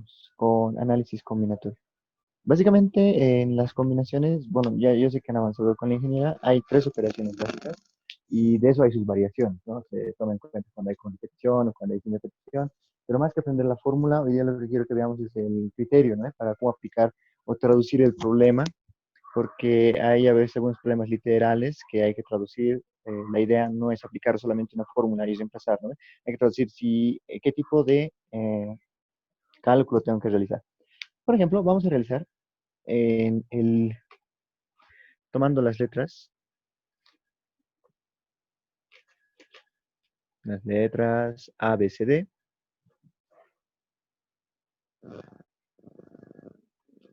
Continuamos con análisis combinatorio. Básicamente, en las combinaciones, bueno, ya yo sé que han avanzado con la ingeniería, hay tres operaciones básicas y de eso hay sus variaciones, ¿no? Se toma en cuenta cuando hay concepción o cuando hay fin de repetición, pero más que aprender la fórmula, hoy día lo que quiero que veamos es el criterio, ¿no? Para cómo aplicar o traducir el problema, porque hay a veces algunos problemas literales que hay que traducir. La idea no es aplicar solamente una fórmula y reemplazar, ¿no? Hay que traducir qué tipo de cálculo tengo que realizar. Por ejemplo, vamos a realizar en tomando las letras A, B, C, D,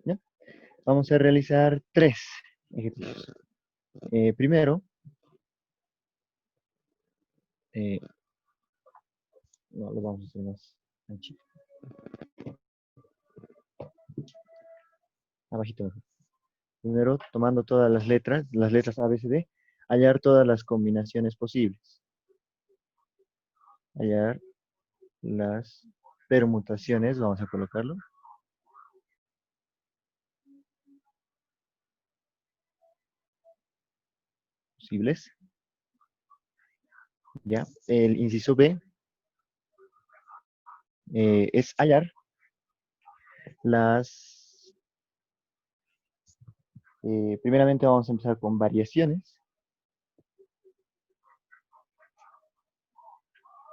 ¿ya? Vamos a realizar tres ejercicios. Primero, eh, no, lo vamos a hacer más anchito, abajito mejor. Primero, tomando todas las letras A, B, C, D, hallar todas las combinaciones posibles. Hallar las permutaciones, vamos a colocarlo, posibles. ¿Ya? El inciso B es hallar las... primeramente vamos a empezar con variaciones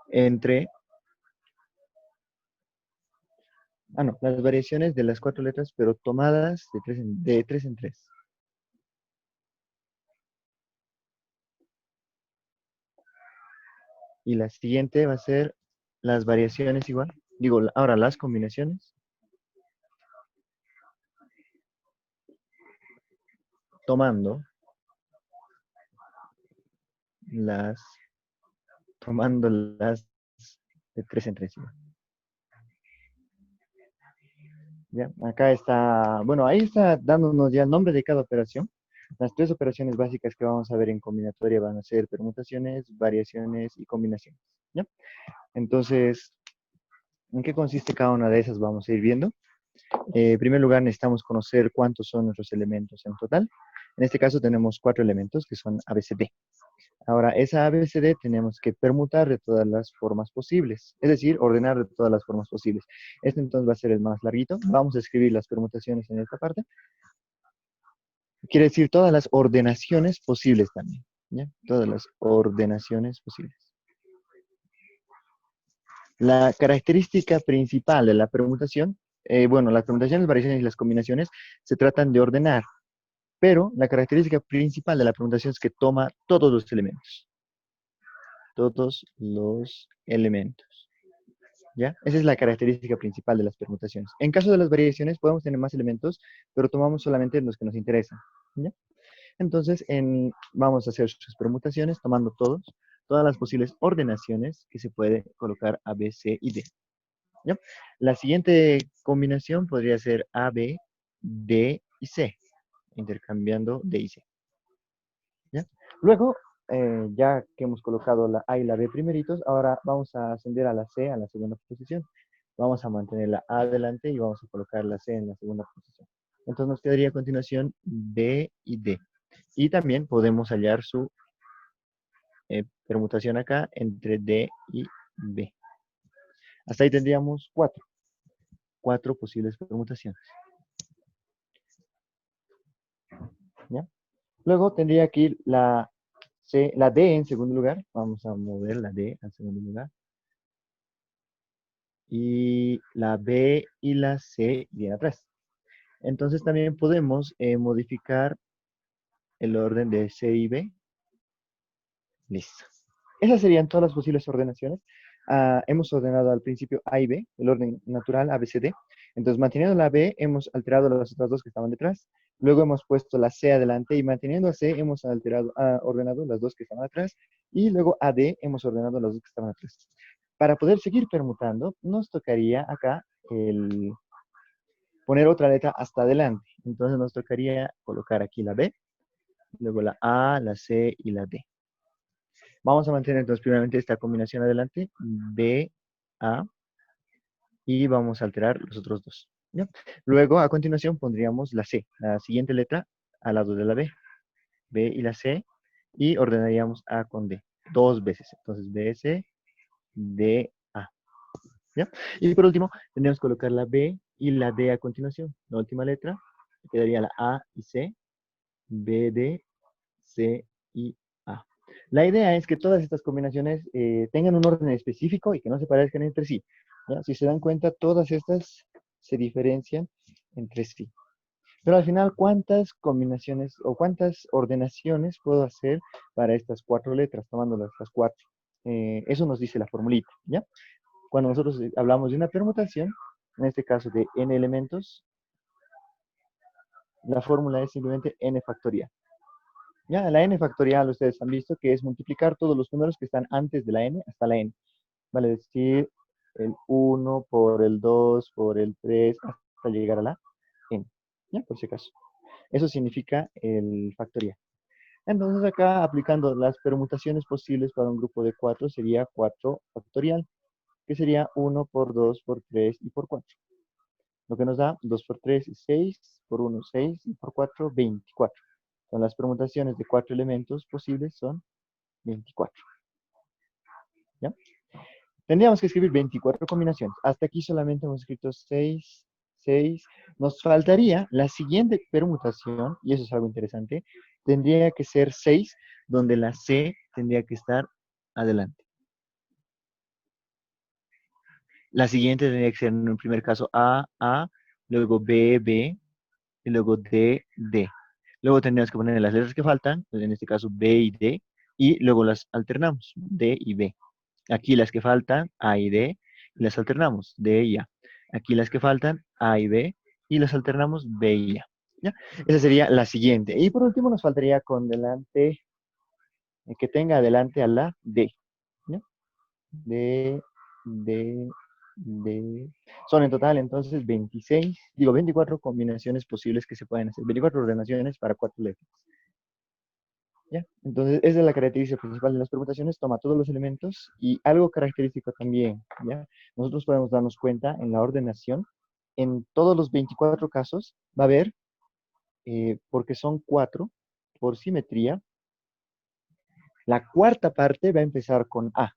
entre... no, las variaciones de las cuatro letras, pero tomadas de tres en tres. Y la siguiente va a ser las variaciones igual. Digo, ahora las combinaciones. Tomando las, tomando las de tres en tres igual. ¿Ya? Acá está, bueno, ahí está dándonos ya el nombre de cada operación. Las tres operaciones básicas que vamos a ver en combinatoria van a ser permutaciones, variaciones y combinaciones. ¿Ya? Entonces, ¿en qué consiste cada una de esas? Vamos a ir viendo. En primer lugar, necesitamos conocer cuántos son nuestros elementos en total. En este caso tenemos cuatro elementos que son ABCD. Ahora, esa ABCD tenemos que permutar de todas las formas posibles, es decir, ordenar de todas las formas posibles. Este entonces va a ser el más larguito. Vamos a escribir las permutaciones en esta parte. Quiere decir todas las ordenaciones posibles también. ¿Ya? Todas las ordenaciones posibles. La característica principal de la permutación, bueno, las permutaciones, variaciones y las combinaciones se tratan de ordenar, pero la característica principal de la permutación es que toma todos los elementos. Todos los elementos. ¿Ya? Esa es la característica principal de las permutaciones. En caso de las variaciones, podemos tener más elementos, pero tomamos solamente los que nos interesan. ¿Ya? Entonces, vamos a hacer sus permutaciones tomando todas las posibles ordenaciones que se puede colocar A, B, C y D. ¿Ya? La siguiente combinación podría ser A, B, D y C, intercambiando D y C. ¿Ya? Luego, ya que hemos colocado la A y la B primeritos, ahora vamos a ascender a la C a la segunda posición. Vamos a mantener la A adelante y vamos a colocar la C en la segunda posición. Entonces nos quedaría a continuación B y D. Y también podemos hallar su permutación acá entre D y B. Hasta ahí tendríamos cuatro posibles permutaciones. ¿Ya? Luego tendría que ir la D en segundo lugar. Vamos a mover la D al segundo lugar. Y la B y la C vienen atrás. Entonces también podemos modificar el orden de C y B. Listo. Esas serían todas las posibles ordenaciones. Hemos ordenado al principio A y B, el orden natural A, B, C, D. Entonces, manteniendo la B, hemos alterado las otras dos que estaban detrás. Luego hemos puesto la C adelante y manteniendo a C, hemos ordenado las dos que estaban atrás. Y luego a D, hemos ordenado las dos que estaban atrás. Para poder seguir permutando, nos tocaría acá poner otra letra hasta adelante. Entonces nos tocaría colocar aquí la B, luego la A, la C y la D. Vamos a mantener entonces primeramente esta combinación adelante, B, A, y vamos a alterar los otros dos. ¿Ya? Luego, a continuación, pondríamos la C, la siguiente letra, al lado de la B. B y la C, y ordenaríamos A con D, dos veces. Entonces, B, C, D, A. ¿Ya? Y por último, tendríamos que colocar la B y la D a continuación. La última letra, quedaría la A y C, B, D, C y A. La idea es que todas estas combinaciones tengan un orden específico y que no se parezcan entre sí. ¿Ya? Si se dan cuenta, todas estas se diferencian entre sí. Pero al final, ¿cuántas combinaciones o cuántas ordenaciones puedo hacer para estas cuatro letras, tomando las cuatro? Eso nos dice la formulita, ¿ya? Cuando nosotros hablamos de una permutación, en este caso de n elementos, la fórmula es simplemente n factorial. Ya, la n factorial ustedes han visto que es multiplicar todos los números que están antes de la n hasta la n. Vale decir, el 1 por el 2 por el 3 hasta llegar a la n. Ya, por si acaso. Eso significa el factorial. Entonces acá aplicando las permutaciones posibles para un grupo de 4 sería 4 factorial, que sería 1 por 2 por 3 y por 4. Lo que nos da 2 por 3 es 6, por 1 6 y por 4 24. Son las permutaciones de 4 elementos posibles son 24. ¿Ya? Tendríamos que escribir 24 combinaciones. Hasta aquí solamente hemos escrito 6, 6. Nos faltaría la siguiente permutación, y eso es algo interesante, tendría que ser 6, donde la C tendría que estar adelante. La siguiente tendría que ser en un primer caso A, A, luego B, B, y luego D, D. Luego tendríamos que poner las letras que faltan, pues en este caso B y D, y luego las alternamos, D y B. Aquí las que faltan, A y D, y las alternamos, D y A. Aquí las que faltan, A y B, y las alternamos, B y A. ¿Ya? Esa sería la siguiente. Y por último nos faltaría con delante, que tenga adelante a la D. ¿Ya? D, D, D. Son en total entonces 24 combinaciones posibles que se pueden hacer. 24 ordenaciones para 4 letras. ¿Ya? Entonces, esa es la característica principal de las permutaciones, toma todos los elementos y algo característico también, ¿ya? Nosotros podemos darnos cuenta en la ordenación, en todos los 24 casos va a haber, porque son 4, por simetría, la cuarta parte va a empezar con A.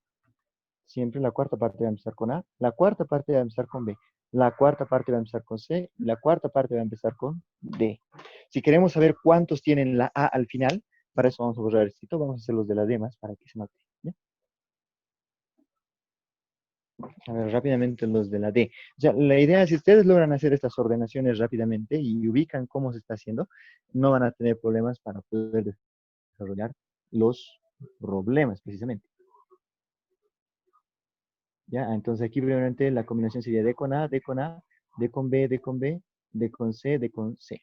Siempre la cuarta parte va a empezar con A, la cuarta parte va a empezar con B, la cuarta parte va a empezar con C, la cuarta parte va a empezar con D. Si queremos saber cuántos tienen la A al final, para eso vamos a borrar esto, vamos a hacer los de las demás para que se note. ¿Ya? A ver, rápidamente los de la D. O sea, la idea es, si ustedes logran hacer estas ordenaciones rápidamente y ubican cómo se está haciendo, no van a tener problemas para poder desarrollar los problemas, precisamente. ¿Ya? Entonces aquí primeramente la combinación sería D con A, D con A, D con B, D con B, D con C, D con C.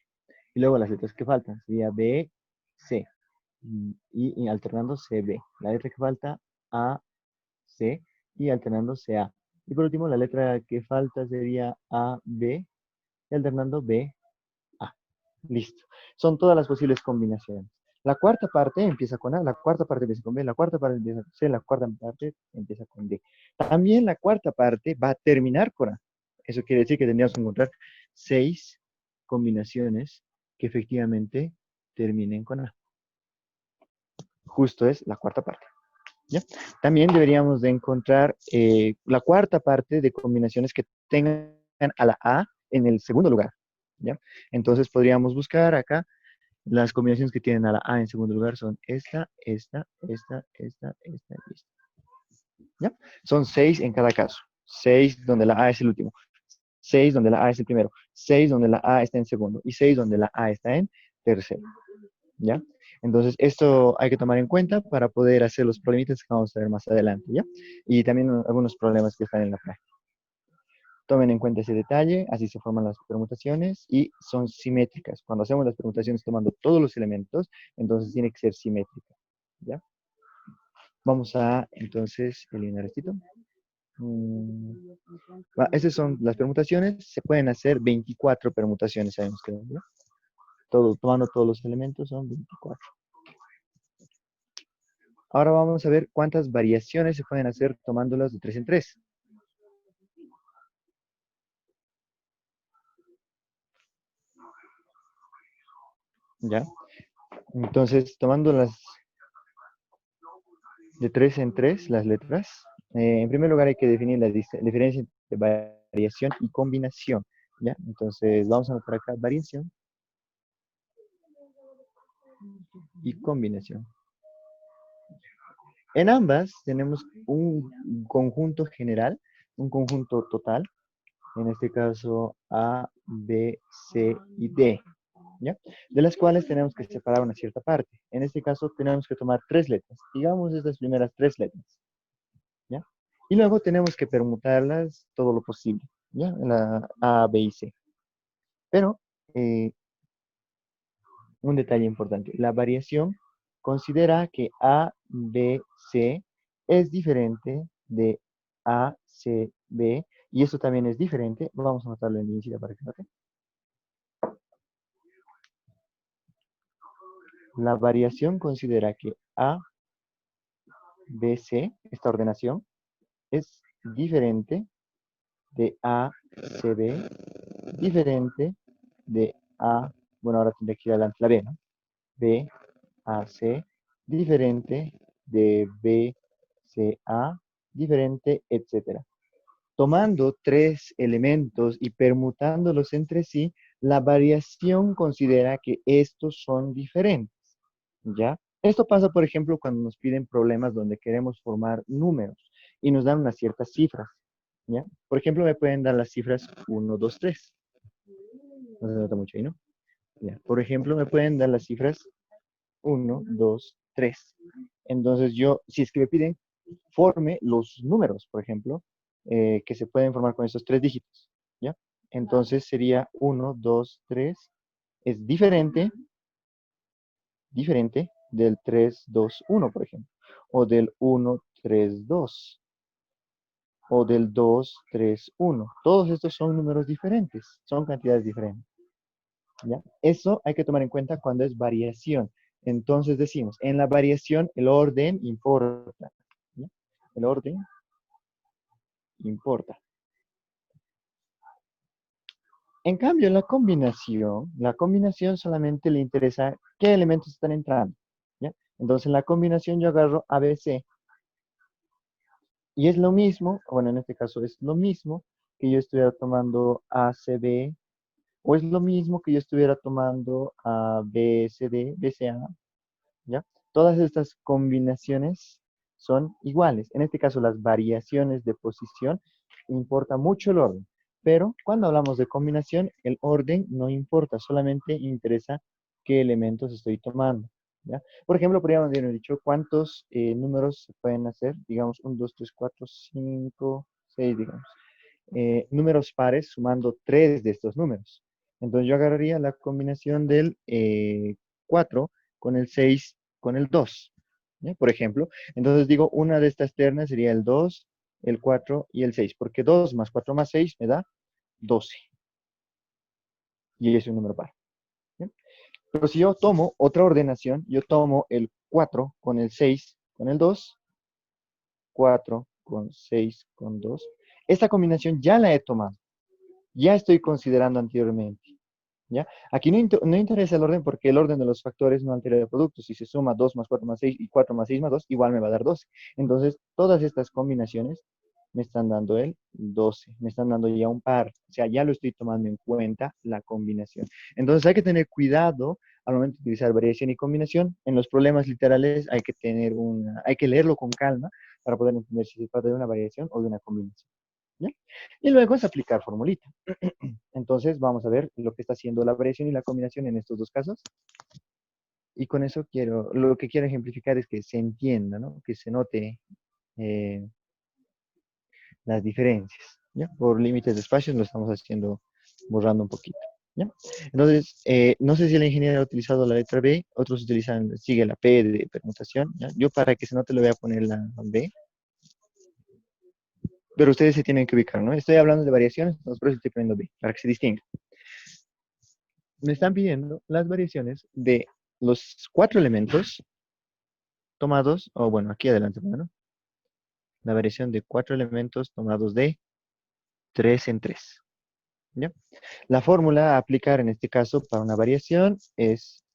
Y luego las letras que faltan sería B, C. Y alternando C, B. La letra que falta, A, C. Y alternando C, A. Y por último, la letra que falta sería A, B. Y alternando B, A. Listo. Son todas las posibles combinaciones. La cuarta parte empieza con A, la cuarta parte empieza con B, la cuarta parte empieza con C, la cuarta parte empieza con D. También la cuarta parte va a terminar con A. Eso quiere decir que tendríamos que encontrar 6 combinaciones que efectivamente terminen con A. Justo es la cuarta parte. ¿Ya? También deberíamos de encontrar la cuarta parte de combinaciones que tengan a la A en el segundo lugar. ¿Ya? Entonces podríamos buscar acá las combinaciones que tienen a la A en segundo lugar son esta, esta, esta, esta, esta y esta. ¿Ya? Son 6 en cada caso. 6 donde la A es el último. 6 donde la A es el primero. 6 donde la A está en segundo. Y 6 donde la A está en tercero. ¿Ya? Entonces, esto hay que tomar en cuenta para poder hacer los problemitas que vamos a ver más adelante, ¿ya? Y también algunos problemas que están en la práctica. Tomen en cuenta ese detalle, así se forman las permutaciones y son simétricas. Cuando hacemos las permutaciones tomando todos los elementos, entonces tiene que ser simétrica, ¿ya? Vamos a, entonces, eliminar esto. Esas son las permutaciones. Se pueden hacer 24 permutaciones, sabemos que, ¿no? Tomando todos los elementos son 24. Ahora vamos a ver cuántas variaciones se pueden hacer tomándolas de 3 en 3. ¿ya? Entonces, tomando las de tres en tres, las letras, en primer lugar hay que definir la diferencia entre variación y combinación, ¿ya? Entonces, vamos a anotar acá variación y combinación. En ambas tenemos un conjunto general, un conjunto total, en este caso A, B, C y D, ¿ya? De las cuales tenemos que separar una cierta parte. En este caso tenemos que tomar tres letras, digamos estas primeras tres letras, ¿ya? Y luego tenemos que permutarlas todo lo posible, ¿ya? La A, B y C. Pero eh, un detalle importante, la variación considera que A, B, C es diferente de A, C, B, y eso también es diferente. Vamos a anotarlo en inicio para que noten. La variación considera que A, B, C, esta ordenación, es diferente de A, C, B, diferente de A, bueno, ahora tendré que ir adelante la B, ¿no? B, A, C, diferente de B, C, A, diferente, etcétera. Tomando tres elementos y permutándolos entre sí, la variación considera que estos son diferentes, ¿ya? Esto pasa, por ejemplo, cuando nos piden problemas donde queremos formar números y nos dan unas ciertas cifras, ¿ya? Por ejemplo, me pueden dar las cifras 1, 2, 3. No se nota mucho ahí, ¿no? Ya. Por ejemplo, me pueden dar las cifras 1, 2, 3. Entonces yo, si es que me piden, forme los números, por ejemplo, que se pueden formar con estos tres dígitos, ¿ya? Entonces sería 1, 2, 3. Es diferente del 3, 2, 1, por ejemplo. O del 1, 3, 2. O del 2, 3, 1. Todos estos son números diferentes, son cantidades diferentes, ¿ya? Eso hay que tomar en cuenta cuando es variación. Entonces decimos, en la variación el orden importa, ¿ya? El orden importa. En cambio, la combinación solamente le interesa qué elementos están entrando, ¿ya? Entonces, en la combinación yo agarro ABC y es lo mismo, bueno, en este caso es lo mismo que yo estuviera tomando ACB o es lo mismo que yo estuviera tomando ABCD, BCA, ¿ya? Todas estas combinaciones son iguales. En este caso, las variaciones de posición importa mucho el orden. Pero cuando hablamos de combinación, el orden no importa, solamente interesa qué elementos estoy tomando, ¿ya? Por ejemplo, podríamos haber dicho cuántos números se pueden hacer, digamos, 1, 2, 3, 4, 5, 6, digamos. Números pares sumando tres de estos números. Entonces yo agarraría la combinación del 4 con el 6 con el 2, ¿ya? Por ejemplo, entonces digo, una de estas ternas sería el 2, el 4 y el 6, porque 2 más 4 más 6 me da 12. Y es un número par, ¿ya? Pero si yo tomo otra ordenación, yo tomo el 4 con el 6 con el 2, 4 con 6 con 2. Esta combinación ya la he tomado, ya estoy considerando anteriormente, ¿ya? Aquí no interesa el orden porque el orden de los factores no altera el producto. Si se suma 2 más 4 más 6 y 4 más 6 más 2, igual me va a dar 12. Entonces, todas estas combinaciones me están dando el 12, me están dando ya un par. O sea, ya lo estoy tomando en cuenta la combinación. Entonces, hay que tener cuidado al momento de utilizar variación y combinación. En los problemas literales hay que leerlo con calma para poder entender si se trata de una variación o de una combinación, ¿ya? Y luego es aplicar formulita. Entonces vamos a ver lo que está haciendo la variación y la combinación en estos dos casos. Y con eso lo que quiero ejemplificar es que se entienda, ¿no? Que se note eh, las diferencias, ¿ya? Por límites de espacios lo estamos haciendo, borrando un poquito, ¿ya? Entonces, no sé si el ingeniero ha utilizado la letra B, otros sigue la P de permutación, ¿ya? Yo para que se note le voy a poner la B, pero ustedes se tienen que ubicar, ¿no? Estoy hablando de variaciones, entonces por eso estoy poniendo B, para que se distinga. Me están pidiendo las variaciones de los cuatro elementos tomados, o bueno, aquí adelante, bueno, la variación de cuatro elementos tomados de 3 en 3, ¿ya? La fórmula a aplicar en este caso para una variación es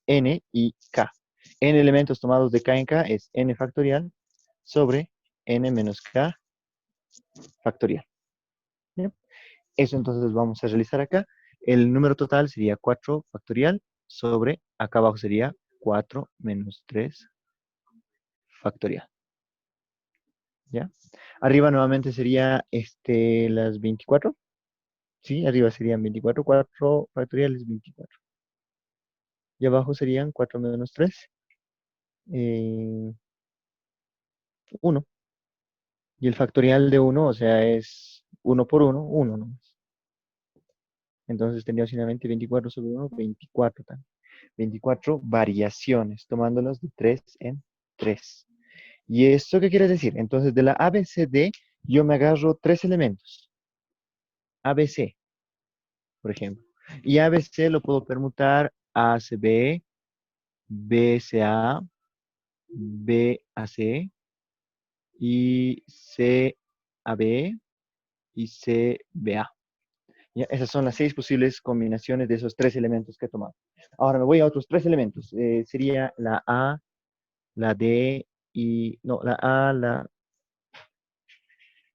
n y k. N elementos tomados de k en k es n factorial sobre n menos k factorial. ¿Ya? Eso entonces vamos a realizar acá. El número total sería 4 factorial sobre, acá abajo sería 4 menos 3 factorial. ¿Ya? Arriba nuevamente sería las 24. Sí, arriba serían 24, 4 factoriales 24. Y abajo serían 4 menos 3, 1. Y el factorial de 1, o sea, es 1 por 1, 1 nomás. Entonces tendría finalmente 24 sobre 1, 24 también. 24 variaciones, tomándolas de 3 en 3. ¿Y esto qué quiere decir? Entonces, de la ABCD, yo me agarro 3 elementos. ABC, por ejemplo. Y ABC lo puedo permutar ACB, BCA, BAC y CAB y CBA. ¿Ya? Esas son las 6 posibles combinaciones de esos 3 elementos que he tomado. Ahora me voy a otros 3 elementos. Sería la A, la D y... No, la A, la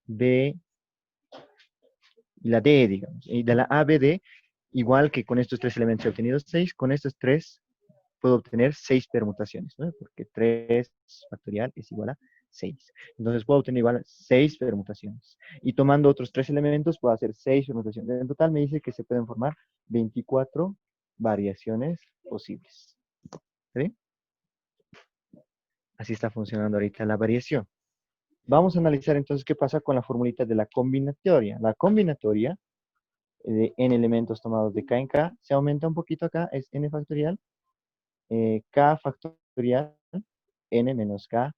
B y la D, digamos. Y de la A, B, D, igual que con estos 3 elementos he obtenido 6, con estos 3 puedo obtener 6 permutaciones, ¿no? Porque 3 factorial es igual a 6. Entonces puedo obtener igual a 6 permutaciones. Y tomando otros 3 elementos puedo hacer 6 permutaciones. En total me dice que se pueden formar 24 variaciones posibles. ¿Sí? Así está funcionando ahorita la variación. Vamos a analizar entonces qué pasa con la formulita de la combinatoria. La combinatoria de n elementos tomados de k en k se aumenta un poquito acá, es n factorial, k factorial, n menos k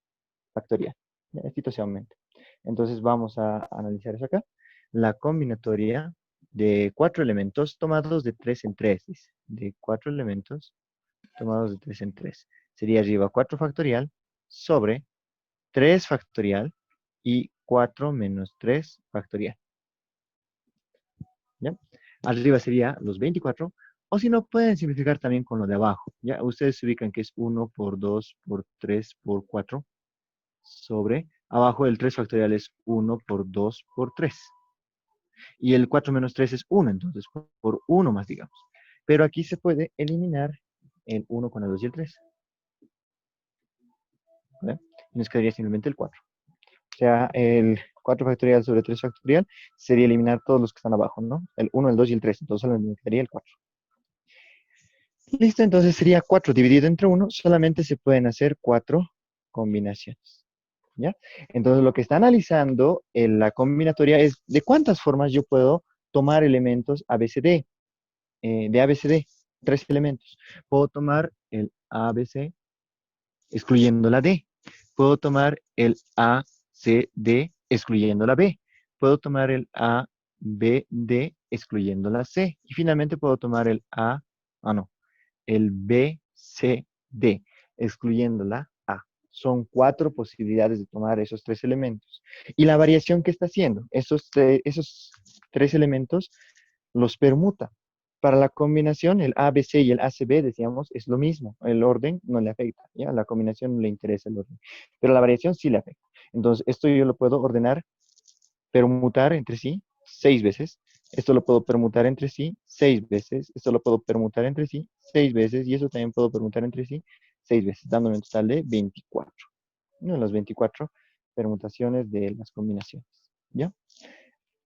factorial. Esto se aumenta. Entonces vamos a analizar eso acá. La combinatoria de 4 elementos tomados de 3 en 3. Dice. De 4 elementos tomados de 3 en 3. Sería arriba 4 factorial sobre 3 factorial y 4 menos 3 factorial. ¿Ya? Arriba sería los 24. O si no, pueden simplificar también con lo de abajo. ¿Ya? Ustedes se ubican que es 1 por 2 por 3 por 4 sobre, abajo el 3 factorial es 1 por 2 por 3. Y el 4 menos 3 es 1, entonces por 1 más, digamos. Pero aquí se puede eliminar el 1 con el 2 y el 3. ¿Vale? Y nos quedaría simplemente el 4. O sea, el 4 factorial sobre 3 factorial sería eliminar todos los que están abajo, ¿no? El 1, el 2 y el 3. Entonces solo me quedaría el 4. Listo, entonces sería 4 dividido entre 1. Solamente se pueden hacer 4 combinaciones. ¿Ya? Entonces, lo que está analizando en la combinatoria es de cuántas formas yo puedo tomar elementos ABCD, de ABCD, 3 elementos. Puedo tomar el ABC excluyendo la D. Puedo tomar el ACD excluyendo la B. Puedo tomar el ABD excluyendo la C. Y finalmente puedo tomar el BCD excluyendo la A. Son 4 posibilidades de tomar esos 3 elementos. Y la variación que está haciendo, esos 3 elementos los permuta. Para la combinación, el ABC y el ACB, decíamos, es lo mismo. El orden no le afecta, ¿ya? La combinación no le interesa el orden. Pero la variación sí le afecta. Entonces, esto yo lo puedo ordenar, permutar entre sí 6 veces. Esto lo puedo permutar entre sí 6 veces. Esto lo puedo permutar entre sí 6 veces. Y eso también puedo permutar entre sí 6 veces, dándome un total de 24. Una de las 24 permutaciones de las combinaciones. ¿Ya?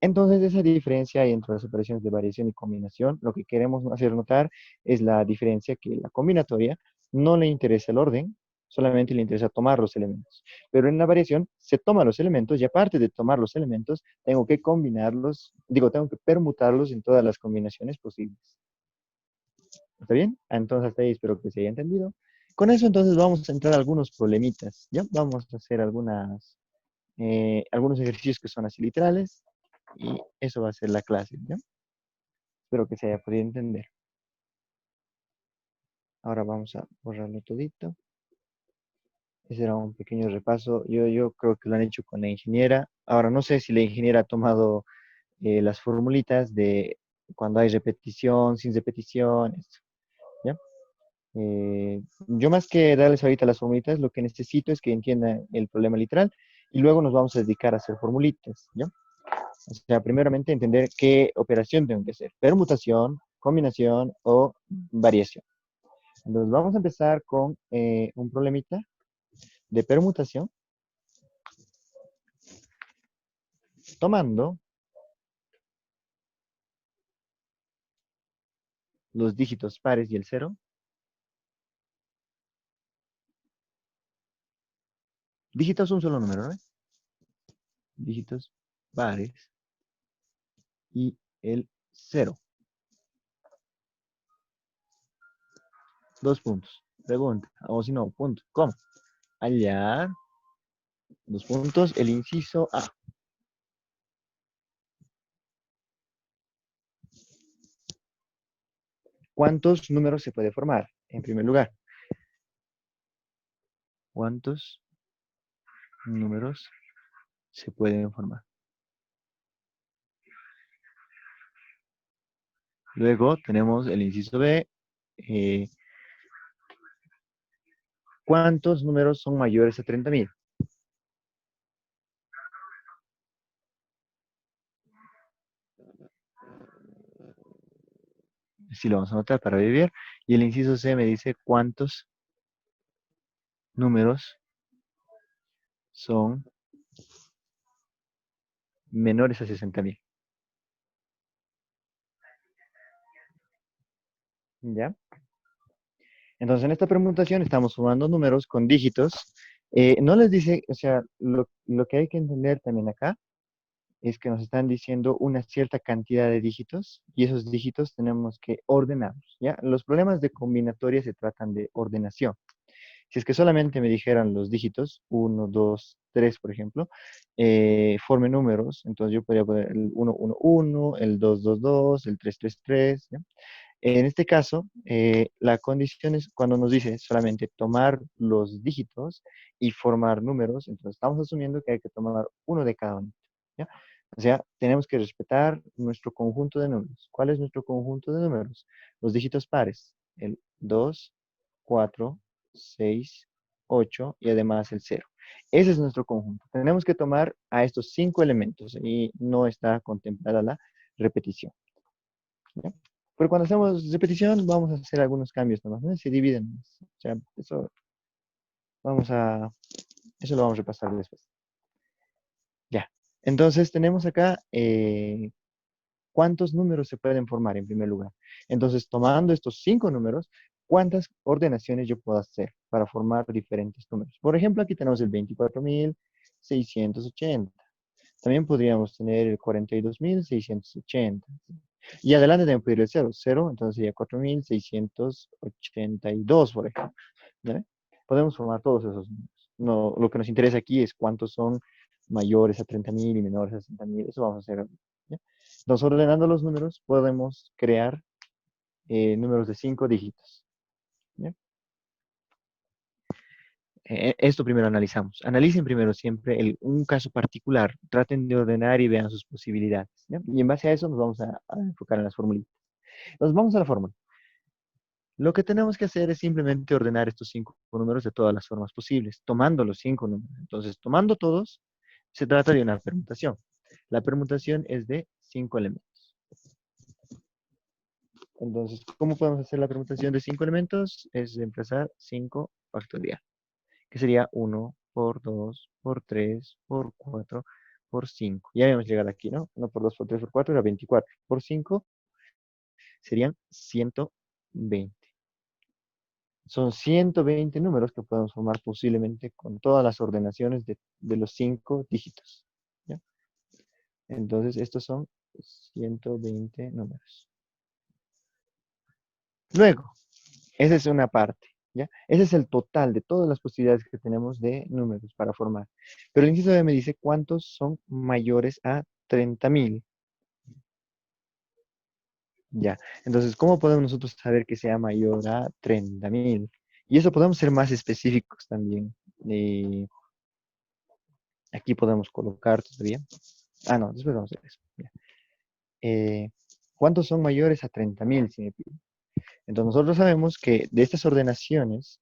Entonces, esa diferencia entre las operaciones de variación y combinación, lo que queremos hacer notar es la diferencia que la combinatoria no le interesa el orden, solamente le interesa tomar los elementos. Pero en la variación se toman los elementos y aparte de tomar los elementos, tengo que combinarlos, tengo que permutarlos en todas las combinaciones posibles. ¿Está bien? Entonces, hasta ahí espero que se haya entendido. Con eso, entonces, vamos a entrar a algunos problemitas, ¿ya? Vamos a hacer algunos ejercicios que son así literales y eso va a ser la clase, ¿ya? Espero que se haya podido entender. Ahora vamos a borrarlo todito. Ese era un pequeño repaso. Yo creo que lo han hecho con la ingeniera. Ahora no sé si la ingeniera ha tomado las formulitas de cuando hay repetición, sin repetición, esto, ¿ya? Yo más que darles ahorita las formulitas, lo que necesito es que entiendan el problema literal y luego nos vamos a dedicar a hacer formulitas, ¿ya? O sea, primeramente entender qué operación tengo que hacer, permutación, combinación o variación. Entonces vamos a empezar con un problemita de permutación, tomando los dígitos pares y el cero. Dígitos un solo número, ¿no? Dígitos pares y el cero. Dos puntos. Pregunta. O si no, punto. ¿Cómo? Hallar, dos puntos, el inciso A. ¿Cuántos números se puede formar? En primer lugar, ¿cuántos números se pueden formar? Luego tenemos el inciso B. eh, ¿Cuántos números son mayores a 30.000? Sí, lo vamos a anotar para vivir. Y el inciso C me dice cuántos números son menores a 60.000. ¿Ya? Entonces, en esta permutación estamos sumando números con dígitos. No les dice, o sea, lo que hay que entender también acá es que nos están diciendo una cierta cantidad de dígitos y esos dígitos tenemos que ordenarlos, ¿ya? Los problemas de combinatoria se tratan de ordenación. Si es que solamente me dijeran los dígitos, uno 2 3 por ejemplo, forme números, entonces yo podría poner el uno uno 1, el 2 2 2, el 3 3 3, ¿ya? En este caso, la condición es cuando nos dice solamente tomar los dígitos y formar números, entonces estamos asumiendo que hay que tomar uno de cada uno, ¿ya? O sea, tenemos que respetar nuestro conjunto de números. ¿Cuál es nuestro conjunto de números? Los dígitos pares, el 2, 4, 6, 8 y además el cero. Ese es nuestro conjunto. Tenemos que tomar a estos 5 elementos y no está contemplada la repetición, ¿ya? Pero cuando hacemos repetición, vamos a hacer algunos cambios nomás, ¿no? Se dividen. O sea, vamos a, eso lo vamos a repasar después. Ya. Entonces, tenemos acá cuántos números se pueden formar en primer lugar. Entonces, tomando estos 5 números, ¿cuántas ordenaciones yo puedo hacer para formar diferentes números? Por ejemplo, aquí tenemos el 24.680. También podríamos tener el 42.680. Y adelante tengo que pedir el cero. Cero, entonces sería 4.682, por ejemplo, ¿ya? Podemos formar todos esos números. No, lo que nos interesa aquí es cuántos son mayores a 30.000 y menores a 60.000. Eso vamos a hacer, ¿ya? Entonces, ordenando los números, podemos crear números de 5 dígitos, ¿ya? Esto primero analizamos. Analicen primero siempre un caso particular. Traten de ordenar y vean sus posibilidades, ¿ya? Y en base a eso nos vamos a enfocar en las formulitas. Entonces, vamos a la fórmula. Lo que tenemos que hacer es simplemente ordenar estos 5 números de todas las formas posibles, tomando los 5 números. Entonces, tomando todos, se trata de una permutación. La permutación es de 5 elementos. Entonces, ¿cómo podemos hacer la permutación de 5 elementos? Es reemplazar 5 factorial, que sería 1 por 2 por 3 por 4 por 5. Ya habíamos llegado aquí, ¿no? 1 por 2 por 3 por 4 era 24. Por 5 serían 120. Son 120 números que podemos formar posiblemente con todas las ordenaciones de los 5 dígitos, ¿ya? Entonces, estos son 120 números. Luego, esa es una parte, ¿ya? Ese es el total de todas las posibilidades que tenemos de números para formar. Pero el inciso B me dice cuántos son mayores a 30.000, ¿ya? Entonces, ¿cómo podemos nosotros saber que sea mayor a 30.000? Y eso podemos ser más específicos también. Aquí podemos colocar todavía. Ah, no, después vamos a hacer eso. Ya. ¿Cuántos son mayores a 30.000? Si me piden? Entonces nosotros sabemos que de estas ordenaciones,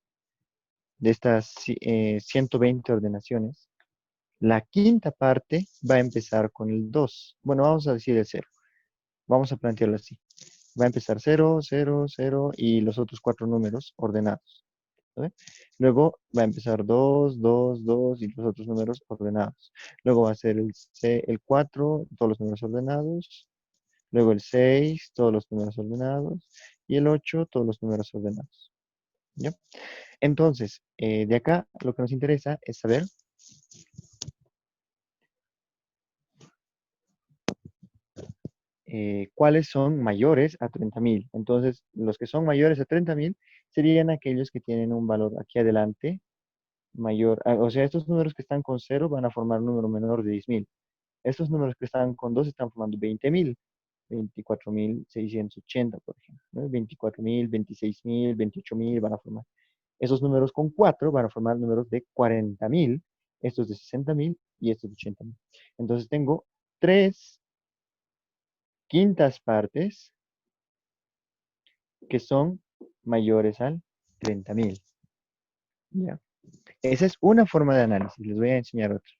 de estas 120 ordenaciones, la quinta parte va a empezar con el 2. Bueno, vamos a decir el cero. Vamos a plantearlo así. Va a empezar cero, cero, cero y los otros cuatro números ordenados. ¿Vale? Luego va a empezar 2, 2, 2 y los otros números ordenados. Luego va a ser el 4, todos los números ordenados. Luego el 6, todos los números ordenados. Y el 8, todos los números ordenados. ¿Ya? Entonces, de acá lo que nos interesa es saber cuáles son mayores a 30.000. Entonces, los que son mayores a 30.000 serían aquellos que tienen un valor aquí adelante mayor. O sea, estos números que están con cero van a formar un número menor de 10.000. Estos números que están con 2 están formando 20.000. 24.680, por ejemplo. ¿No? 24.000, 26.000, 28.000 van a formar. Esos números con 4 van a formar números de 40.000, estos de 60.000 y estos de 80.000. Entonces tengo 3 quintas partes que son mayores al 30.000. ¿Ya? Esa es una forma de análisis. Les voy a enseñar otra.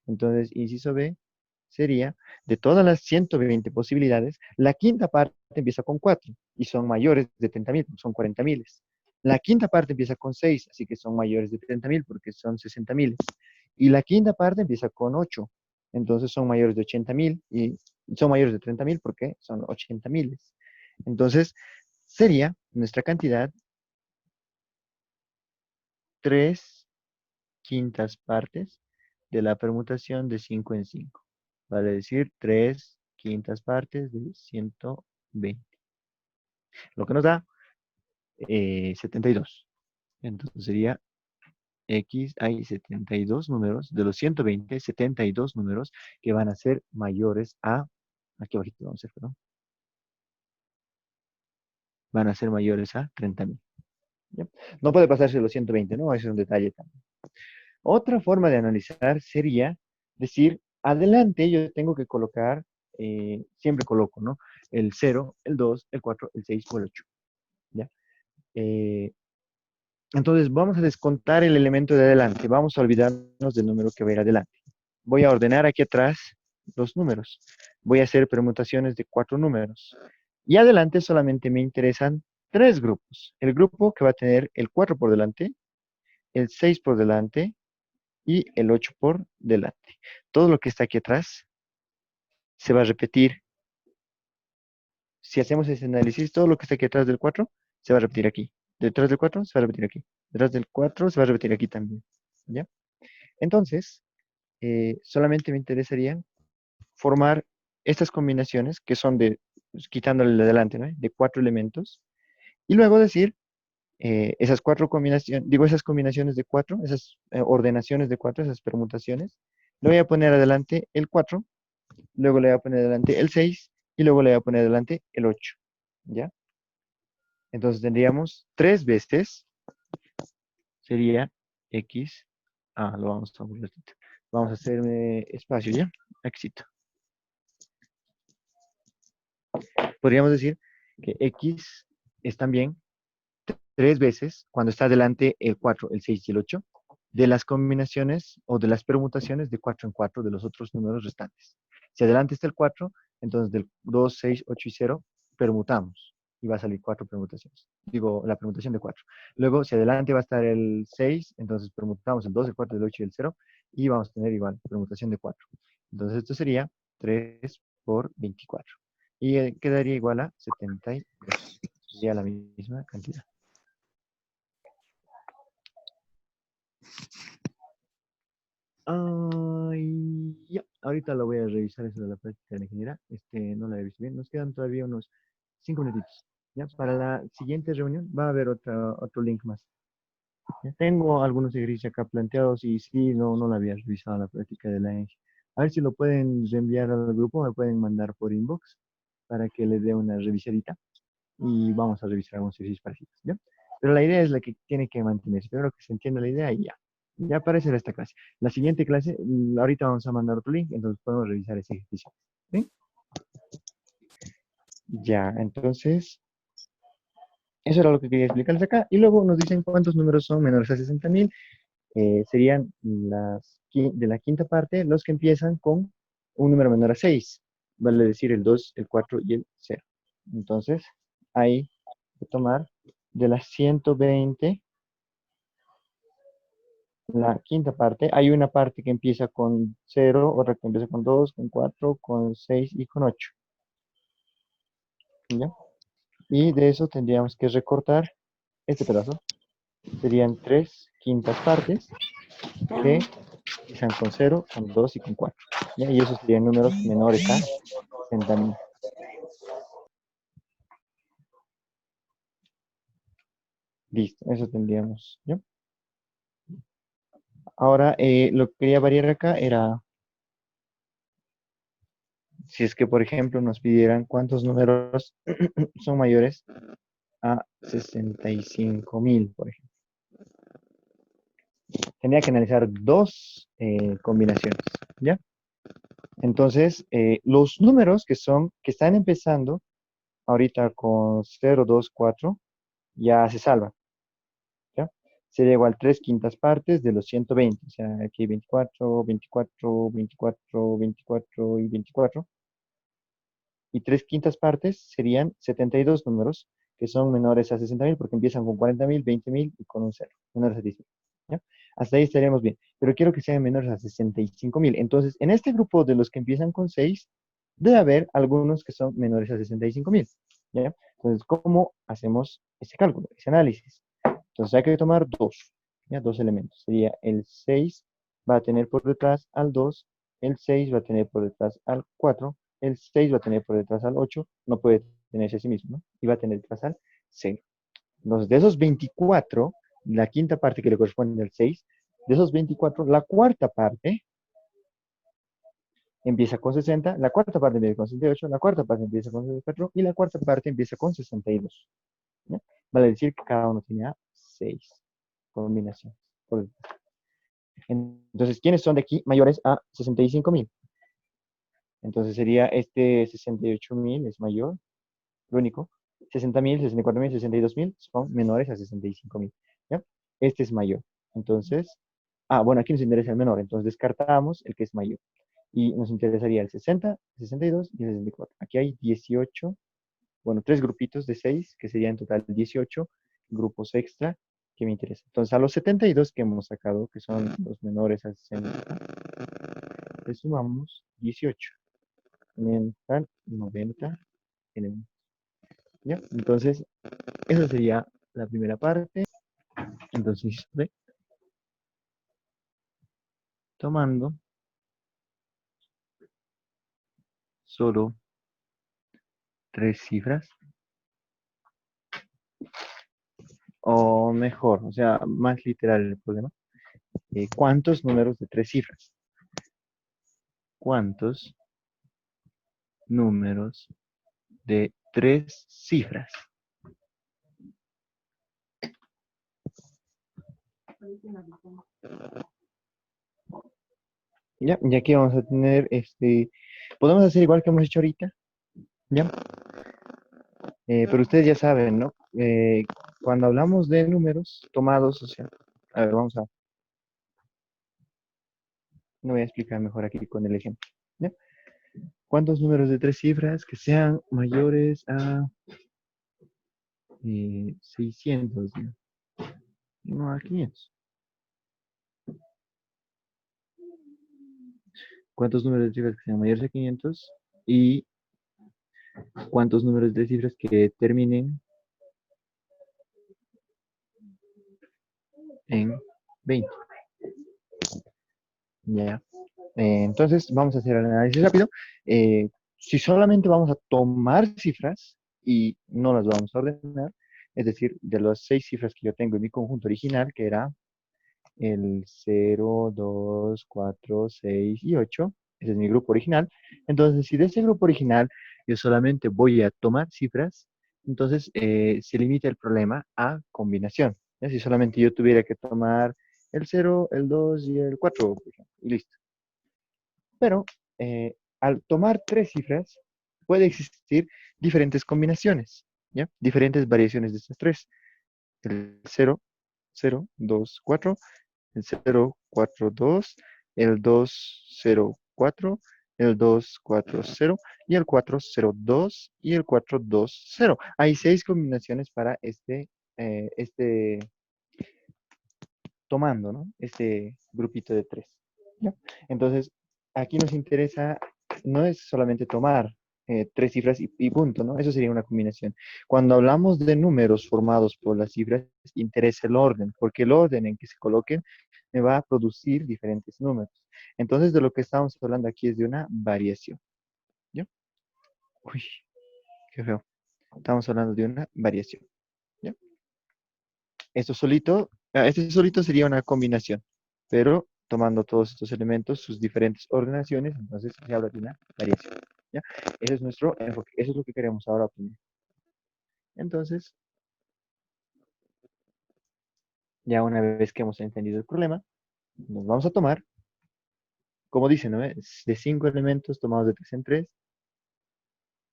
Entonces, inciso B sería, de todas las 120 posibilidades, la quinta parte empieza con 4 y son mayores de 30.000, son 40.000. La quinta parte empieza con 6, así que son mayores de 30.000 porque son 60.000. Y la quinta parte empieza con 8, entonces son mayores de 80.000 y son mayores de 30.000 porque son 80.000. Entonces, sería nuestra cantidad 3 quintas partes de la permutación de 5 en 5. Vale decir 3 quintas partes de 120. Lo que nos da 72. Entonces sería X, hay 72 números, de los 120, 72 números que van a ser mayores a, aquí abajito vamos a hacer, perdón, van a ser mayores a 30.000. ¿Ya? No puede pasarse de los 120, ¿no? Ese es un detalle también. Otra forma de analizar sería decir, adelante yo tengo que colocar, siempre coloco, ¿no? El 0, el 2, el 4, el 6 o el 8. ¿Ya? Eh, entonces vamos a descontar el elemento de adelante. Vamos a olvidarnos del número que va a ir adelante. Voy a ordenar aquí atrás los números. Voy a hacer permutaciones de 4 números. Y adelante solamente me interesan 3 grupos. El grupo que va a tener el 4 por delante, el 6 por delante y el 8 por delante. Todo lo que está aquí atrás se va a repetir. Si hacemos ese análisis, todo lo que está aquí atrás del 4 se va a repetir aquí. Detrás del 4 se va a repetir aquí. Detrás del 4 se va a repetir aquí también. ¿Ya? Entonces, solamente me interesaría formar estas combinaciones que son de, pues, quitándole el de adelante, ¿no? De 4 elementos. Y luego decir, esas 4 combinaciones, digo, esas combinaciones de 4, esas ordenaciones de 4, esas permutaciones, le voy a poner adelante el 4, luego le voy a poner adelante el 6 y luego le voy a poner adelante el 8. ¿Ya? Entonces tendríamos 3 veces, sería X, lo vamos a poner, vamos a hacer espacio, ¿ya? Éxito. Podríamos decir que X es también 3 veces, cuando está adelante el 4, el 6 y el 8, de las combinaciones o de las permutaciones de 4 en 4 de los otros números restantes. Si adelante está el 4, entonces del 2, 6, 8 y 0 permutamos y va a salir 4 permutaciones. Digo, la permutación de 4. Luego, si adelante va a estar el 6, entonces permutamos el 2, el 4, el 8 y el 0 y vamos a tener igual permutación de 4. Entonces esto sería 3 por 24. Y quedaría igual a 72. Sería la misma cantidad. Ya. Ahorita lo voy a revisar eso de la práctica de la ingeniería. No la he visto bien. Nos quedan todavía unos 5 minutitos. ¿Ya? Para la siguiente reunión va a haber otro link más. ¿Ya? Tengo algunos ejercicios acá planteados y sí, no la había revisado la práctica de la ingeniería. A ver si lo pueden reenviar al grupo, me pueden mandar por inbox para que les dé una revisadita y vamos a revisar algunos ejercicios parecidos. ¿Ya? Pero la idea es la que tiene que mantenerse. Espero que se entienda la idea y ya. Ya aparecerá esta clase. La siguiente clase, ahorita vamos a mandar otro link, entonces podemos revisar ese ejercicio. ¿Sí? Ya, entonces, Eso era lo que quería explicarles acá. Y luego nos dicen cuántos números son menores a 60.000. Serían de la quinta parte los que empiezan con un número menor a 6. Vale decir el 2, el 4 y el 0. Entonces, ahí voy a tomar de las 120, la quinta parte. Hay una parte que empieza con 0, otra que empieza con 2, con 4, con 6 y con 8. ¿Ya? Y de eso tendríamos que recortar este pedazo. Serían 3 quintas partes que empiezan con 0, con 2 y con 4. ¿Ya? Y esos serían números menores a 60.000. Listo, eso tendríamos. ¿Ya? Ahora, lo que quería variar acá era, si es que, por ejemplo, nos pidieran cuántos números son mayores a 65.000, por ejemplo. Tendría que analizar dos combinaciones, ¿ya? Entonces, los números que están empezando ahorita con 0, 2, 4, ya se salvan, ¿ya? Sería igual 3 quintas partes de los 120, o sea, aquí 24, 24, 24, 24 y 24. Y 3 quintas partes serían 72 números que son menores a 60.000 porque empiezan con 40.000, 20.000 y con un cero, menores a 10.000. ¿Ya? Hasta ahí estaríamos bien, pero quiero que sean menores a 65.000. Entonces, en este grupo de los que empiezan con 6, debe haber algunos que son menores a 65.000. ¿Ya? Entonces, ¿cómo hacemos ese cálculo, ese análisis? Entonces, hay que tomar dos, ¿ya? Dos elementos. Sería el 6 va a tener por detrás al 2, el 6 va a tener por detrás al 4, el 6 va a tener por detrás al 8, no puede tenerse a sí mismo, ¿no? Y va a tener detrás al 0. Entonces, de esos 24, la quinta parte que le corresponde al 6, de esos 24, la cuarta parte empieza con 60, la cuarta parte empieza con 68, la cuarta parte empieza con 64 y la cuarta parte empieza con 62. ¿Ya? Vale decir que cada uno tiene 6 combinaciones. Entonces, ¿quiénes son de aquí mayores a 65.000? Entonces sería este 68.000 es mayor, lo único. 60.000, 64.000, 62.000 son menores a 65.000. ¿Ya? Este es mayor. Entonces, bueno, aquí nos interesa el menor. Entonces descartamos el que es mayor. Y nos interesaría el 60, 62 y el 64. Aquí hay 18, bueno, tres grupitos de 6, que serían en total 18 grupos extra que me interesan. Entonces, a los 72 que hemos sacado, que son los menores a 60, le sumamos 18. 90 elementos. ¿Ya? Entonces, esa sería la primera parte. Entonces, tomando solo tres cifras, o mejor, o sea, más literal el problema. ¿Cuántos números de tres cifras? ¿Cuántos números de tres cifras? Ya, ya que vamos a tener podemos hacer igual que hemos hecho ahorita, ¿ya? Pero ustedes ya saben, ¿no? Cuando hablamos de números tomados, o sea, a ver, no voy a explicar mejor aquí con el ejemplo, ¿ya? ¿Cuántos números de tres cifras que sean mayores a 600, ¿no? No a 500? ¿Cuántos números de cifras que sean mayores a 500? ¿Y cuántos números de cifras que terminen en 20? Ya. Entonces, vamos a hacer el análisis rápido. Si solamente vamos a tomar cifras y no las vamos a ordenar, es decir, de las seis cifras que yo tengo en mi conjunto original, que era el 0, 2, 4, 6 y 8, ese es mi grupo original. Entonces, si de ese grupo original yo solamente voy a tomar cifras, entonces se limita el problema a combinación. ¿Ya? Si solamente yo tuviera que tomar el 0, el 2 y el 4, por ejemplo, y listo. Pero al tomar tres cifras, puede existir diferentes combinaciones. ¿ya? Diferentes variaciones de estas tres. El 0, 0, 2, 4, el 0, 4, 2, el 2, 0, 4, el 2, 4, 0 y el 4, 0, 2 y el 4, 2, 0. Hay 6 combinaciones para este tomando, ¿no? Este grupito de 3. ¿Ya? Entonces, aquí nos interesa, no es solamente tomar tres cifras y punto, ¿no? Eso sería una combinación. Cuando hablamos de números formados por las cifras, interesa el orden, porque el orden en que se coloquen me va a producir diferentes números. Entonces, de lo que estamos hablando aquí es de una variación. ¿Ya? Uy, qué feo. Estamos hablando de una variación. ¿Ya? Este solito sería una combinación, pero tomando todos estos elementos, sus diferentes ordenaciones, entonces se habla de una variación. ¿Ya? Ese es nuestro enfoque, eso es lo que queremos ahora obtener. Entonces, ya una vez que hemos entendido el problema, nos vamos a tomar, como dice, ¿no? Es de 5 elementos tomados de 3 en 3,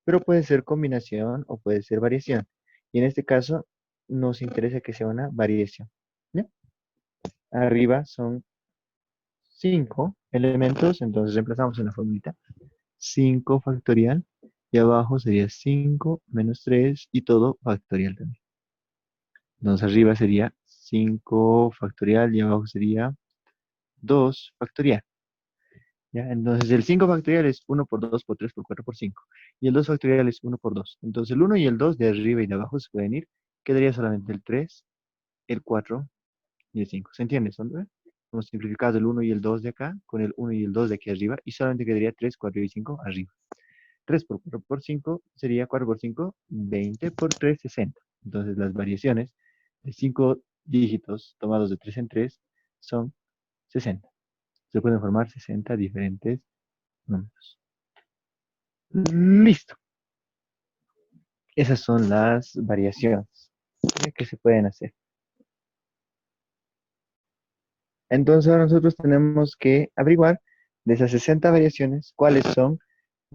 pero puede ser combinación o puede ser variación. Y en este caso, nos interesa que sea una variación. ¿Ya? Arriba son 5 elementos, entonces reemplazamos en la formulita 5 factorial y abajo sería 5 menos 3 y todo factorial también. Entonces arriba sería 5 factorial y abajo sería 2 factorial. ¿Ya? Entonces el 5 factorial es 1 por 2 por 3 por 4 por 5. Y el 2 factorial es 1 por 2. Entonces el 1 y el 2 de arriba y de abajo se pueden ir. Quedaría solamente el 3, el 4 y el 5. ¿Se entiende? Hemos simplificado el 1 y el 2 de acá con el 1 y el 2 de aquí arriba y solamente quedaría 3, 4 y 5 arriba. 3 por 4 por 5 sería 4 por 5, 20 por 3, 60. Entonces las variaciones de 5 dígitos tomados de 3 en 3 son 60. Se pueden formar 60 diferentes números. Listo. Esas son las variaciones que se pueden hacer. Entonces ahora nosotros tenemos que averiguar de esas 60 variaciones cuáles son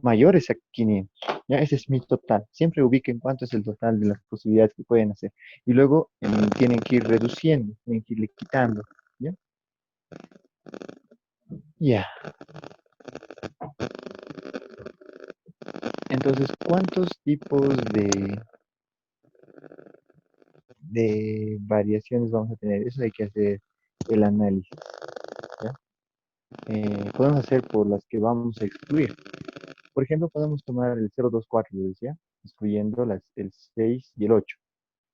mayores a 500. ¿Ya? Ese es mi total. Siempre ubiquen cuánto es el total de las posibilidades que pueden hacer. Y luego tienen que ir reduciendo, tienen que irle quitando. ¿Ya? Ya. Entonces, ¿cuántos tipos de variaciones vamos a tener? Eso hay que hacer el análisis. ¿Ya? Podemos hacer por las que vamos a excluir. Por ejemplo, podemos tomar el 024, les decía, excluyendo el 6 y el 8,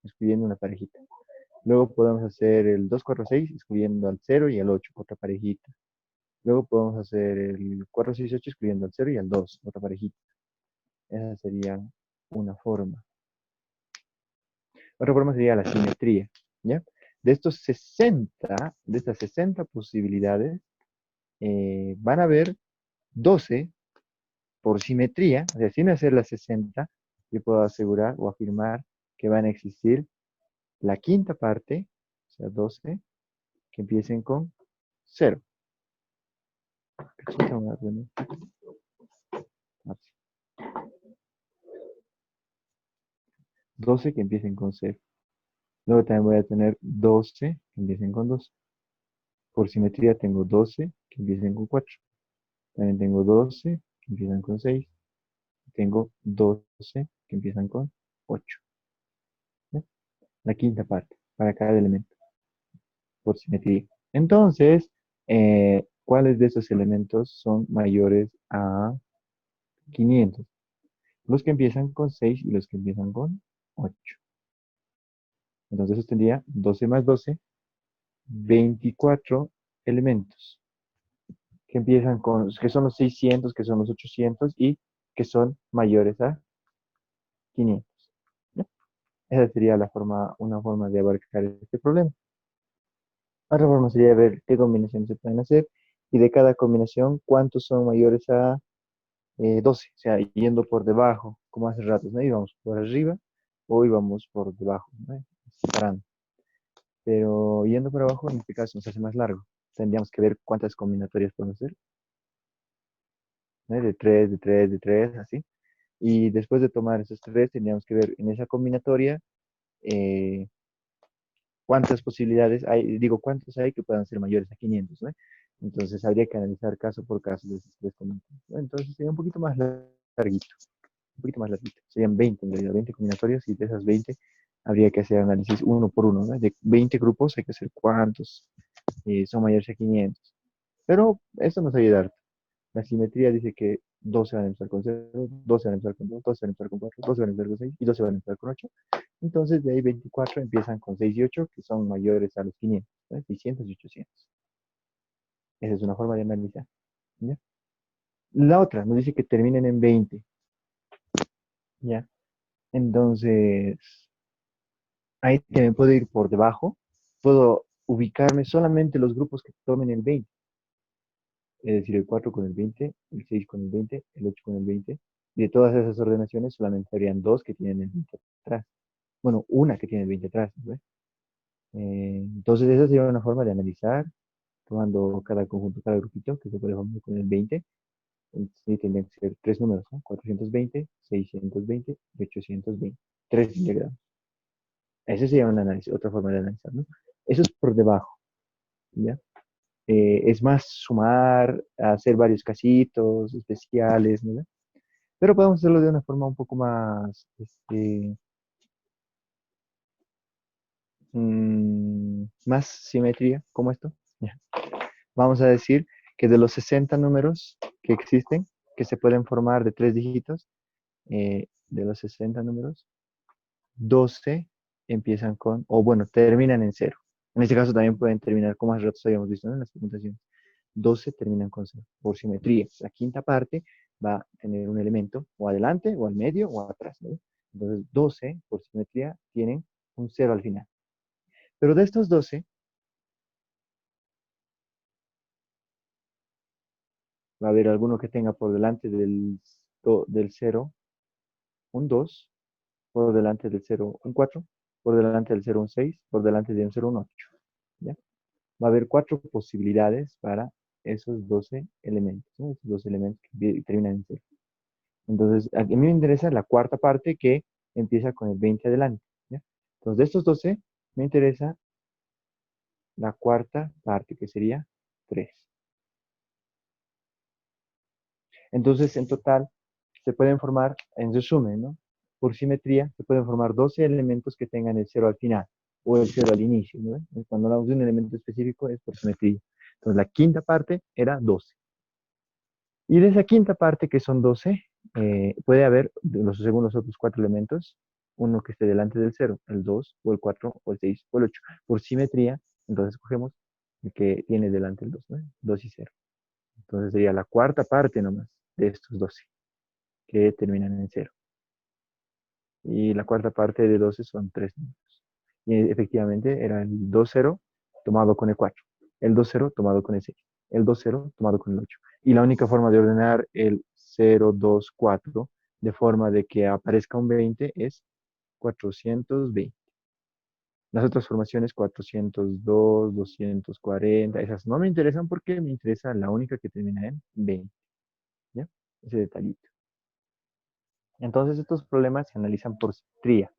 excluyendo una parejita. Luego podemos hacer el 246, excluyendo al 0 y al 8, otra parejita. Luego podemos hacer el 468, excluyendo al 0 y al 2, otra parejita. Esa sería una forma. Otra forma sería la simetría, ¿ya? De estas 60 posibilidades, van a haber 12 por simetría, o sea, sin hacer las 60, yo puedo asegurar o afirmar que van a existir la quinta parte, o sea, 12, que empiecen con 0. 12 que empiecen con 0. Luego también voy a tener 12 que empiecen con 2. Por simetría tengo 12 que empiecen con 4. También tengo 12 que empiezan con 6. Tengo 12 que empiezan con 8. ¿Ya? La quinta parte para cada elemento por simetría. Entonces, ¿cuáles de esos elementos son mayores a 500? Los que empiezan con 6 y los que empiezan con 8. Entonces eso tendría 12 más 12, 24 elementos que empiezan que son los 600, que son los 800 y que son mayores a 500. ¿Ya? Esa sería una forma de abarcar este problema. Otra forma sería ver qué combinaciones se pueden hacer y de cada combinación cuántos son mayores a 12, o sea, yendo por debajo, como hace rato, ¿no? Íbamos por arriba o íbamos por debajo, ¿no? Separando. Pero yendo por abajo, en este caso, nos hace más largo. Tendríamos que ver cuántas combinatorias podemos hacer, ¿no? De 3, de 3, de 3, así. Y después de tomar esos tres, teníamos que ver en esa combinatoria eh, cuántas posibilidades hay, digo, cuántos hay que puedan ser mayores a 500, ¿no? Entonces habría que analizar caso por caso de esos tres combinatorios, ¿no? Entonces sería un poquito más larguito, un poquito más larguito. Serían 20 en realidad, 20 combinatorias y de esas 20 habría que hacer análisis uno por uno, ¿no? De 20 grupos hay que hacer cuántos son mayores a 500. Pero eso nos ayuda. La simetría dice que 12 van a empezar con 0, 12 van a empezar con 2, 12 van a empezar con 4, 12 van a empezar con 6 y 12 van a empezar con 8. Entonces, de ahí 24 empiezan con 6 y 8, que son mayores a los 500, ¿no? 600 y 800. Esa es una forma de analizar, ¿ya? La otra nos dice que terminen en 20, ¿ya? Entonces, ahí también puedo ir por debajo, puedo ubicarme solamente los grupos que tomen el 20, es decir, el 4 con el 20, el 6 con el 20, el 8 con el 20, y de todas esas ordenaciones solamente habrían dos que tienen el 20 atrás. Bueno, una que tiene el 20 atrás, ¿no? Entonces, esa sería una forma de analizar, tomando cada conjunto, cada grupito que se puede formar con el 20. Sí, tendrían que ser tres números, ¿no? 420, 620 y 820. Tres diagramas. Esa sería un análisis, otra forma de analizar, ¿no? Eso es por debajo, ¿ya? Es más sumar, hacer varios casitos especiales, ¿no? Pero podemos hacerlo de una forma un poco más, más simetría, como esto. Ya. Vamos a decir que de los 60 números que existen, que se pueden formar de tres dígitos, de los 60 números, 12 empiezan con, o bueno, terminan en cero. En este caso también pueden terminar, como hace rato habíamos visto, ¿no? En las presentaciones. 12 terminan con cero, por simetría. La quinta parte va a tener un elemento o adelante, o al medio, o atrás, ¿no? Entonces, 12, por simetría, tienen un cero al final. Pero de estos 12, va a haber alguno que tenga por delante del cero un 2, por delante del cero un 4, por delante del cero un 6, por delante del cero un 8. ¿Ya? Va a haber cuatro posibilidades para esos 12 elementos, ¿no? Esos 12 elementos que terminan en cero. Entonces, a mí me interesa la cuarta parte que empieza con el 20 adelante. ¿Ya? Entonces, de estos 12, me interesa la cuarta parte, que sería 3. Entonces, en total, se pueden formar, en resumen, ¿no? Por simetría, se pueden formar 12 elementos que tengan el cero al final o el cero al inicio, ¿no? Cuando hablamos de un elemento específico es por simetría. Entonces, la quinta parte era 12. Y de esa quinta parte, que son 12, puede haber, según los otros cuatro elementos, uno que esté delante del cero, el 2 o el 4 o el 6 o el 8. Por simetría, entonces cogemos el que tiene delante el 2, ¿no? 2 y cero. Entonces sería la cuarta parte nomás de estos 12 que terminan en cero. Y la cuarta parte de 12 son 3 números. Y efectivamente era el 2-0 tomado con el 4, el 2-0 tomado con el 6, el 2-0 tomado con el 8. Y la única forma de ordenar el 0-2-4 de forma de que aparezca un 20 es 420. Las otras formaciones 402, 240, esas no me interesan porque me interesa la única que termina en 20. ¿Ya? Ese detallito. Entonces estos problemas se analizan por simetría.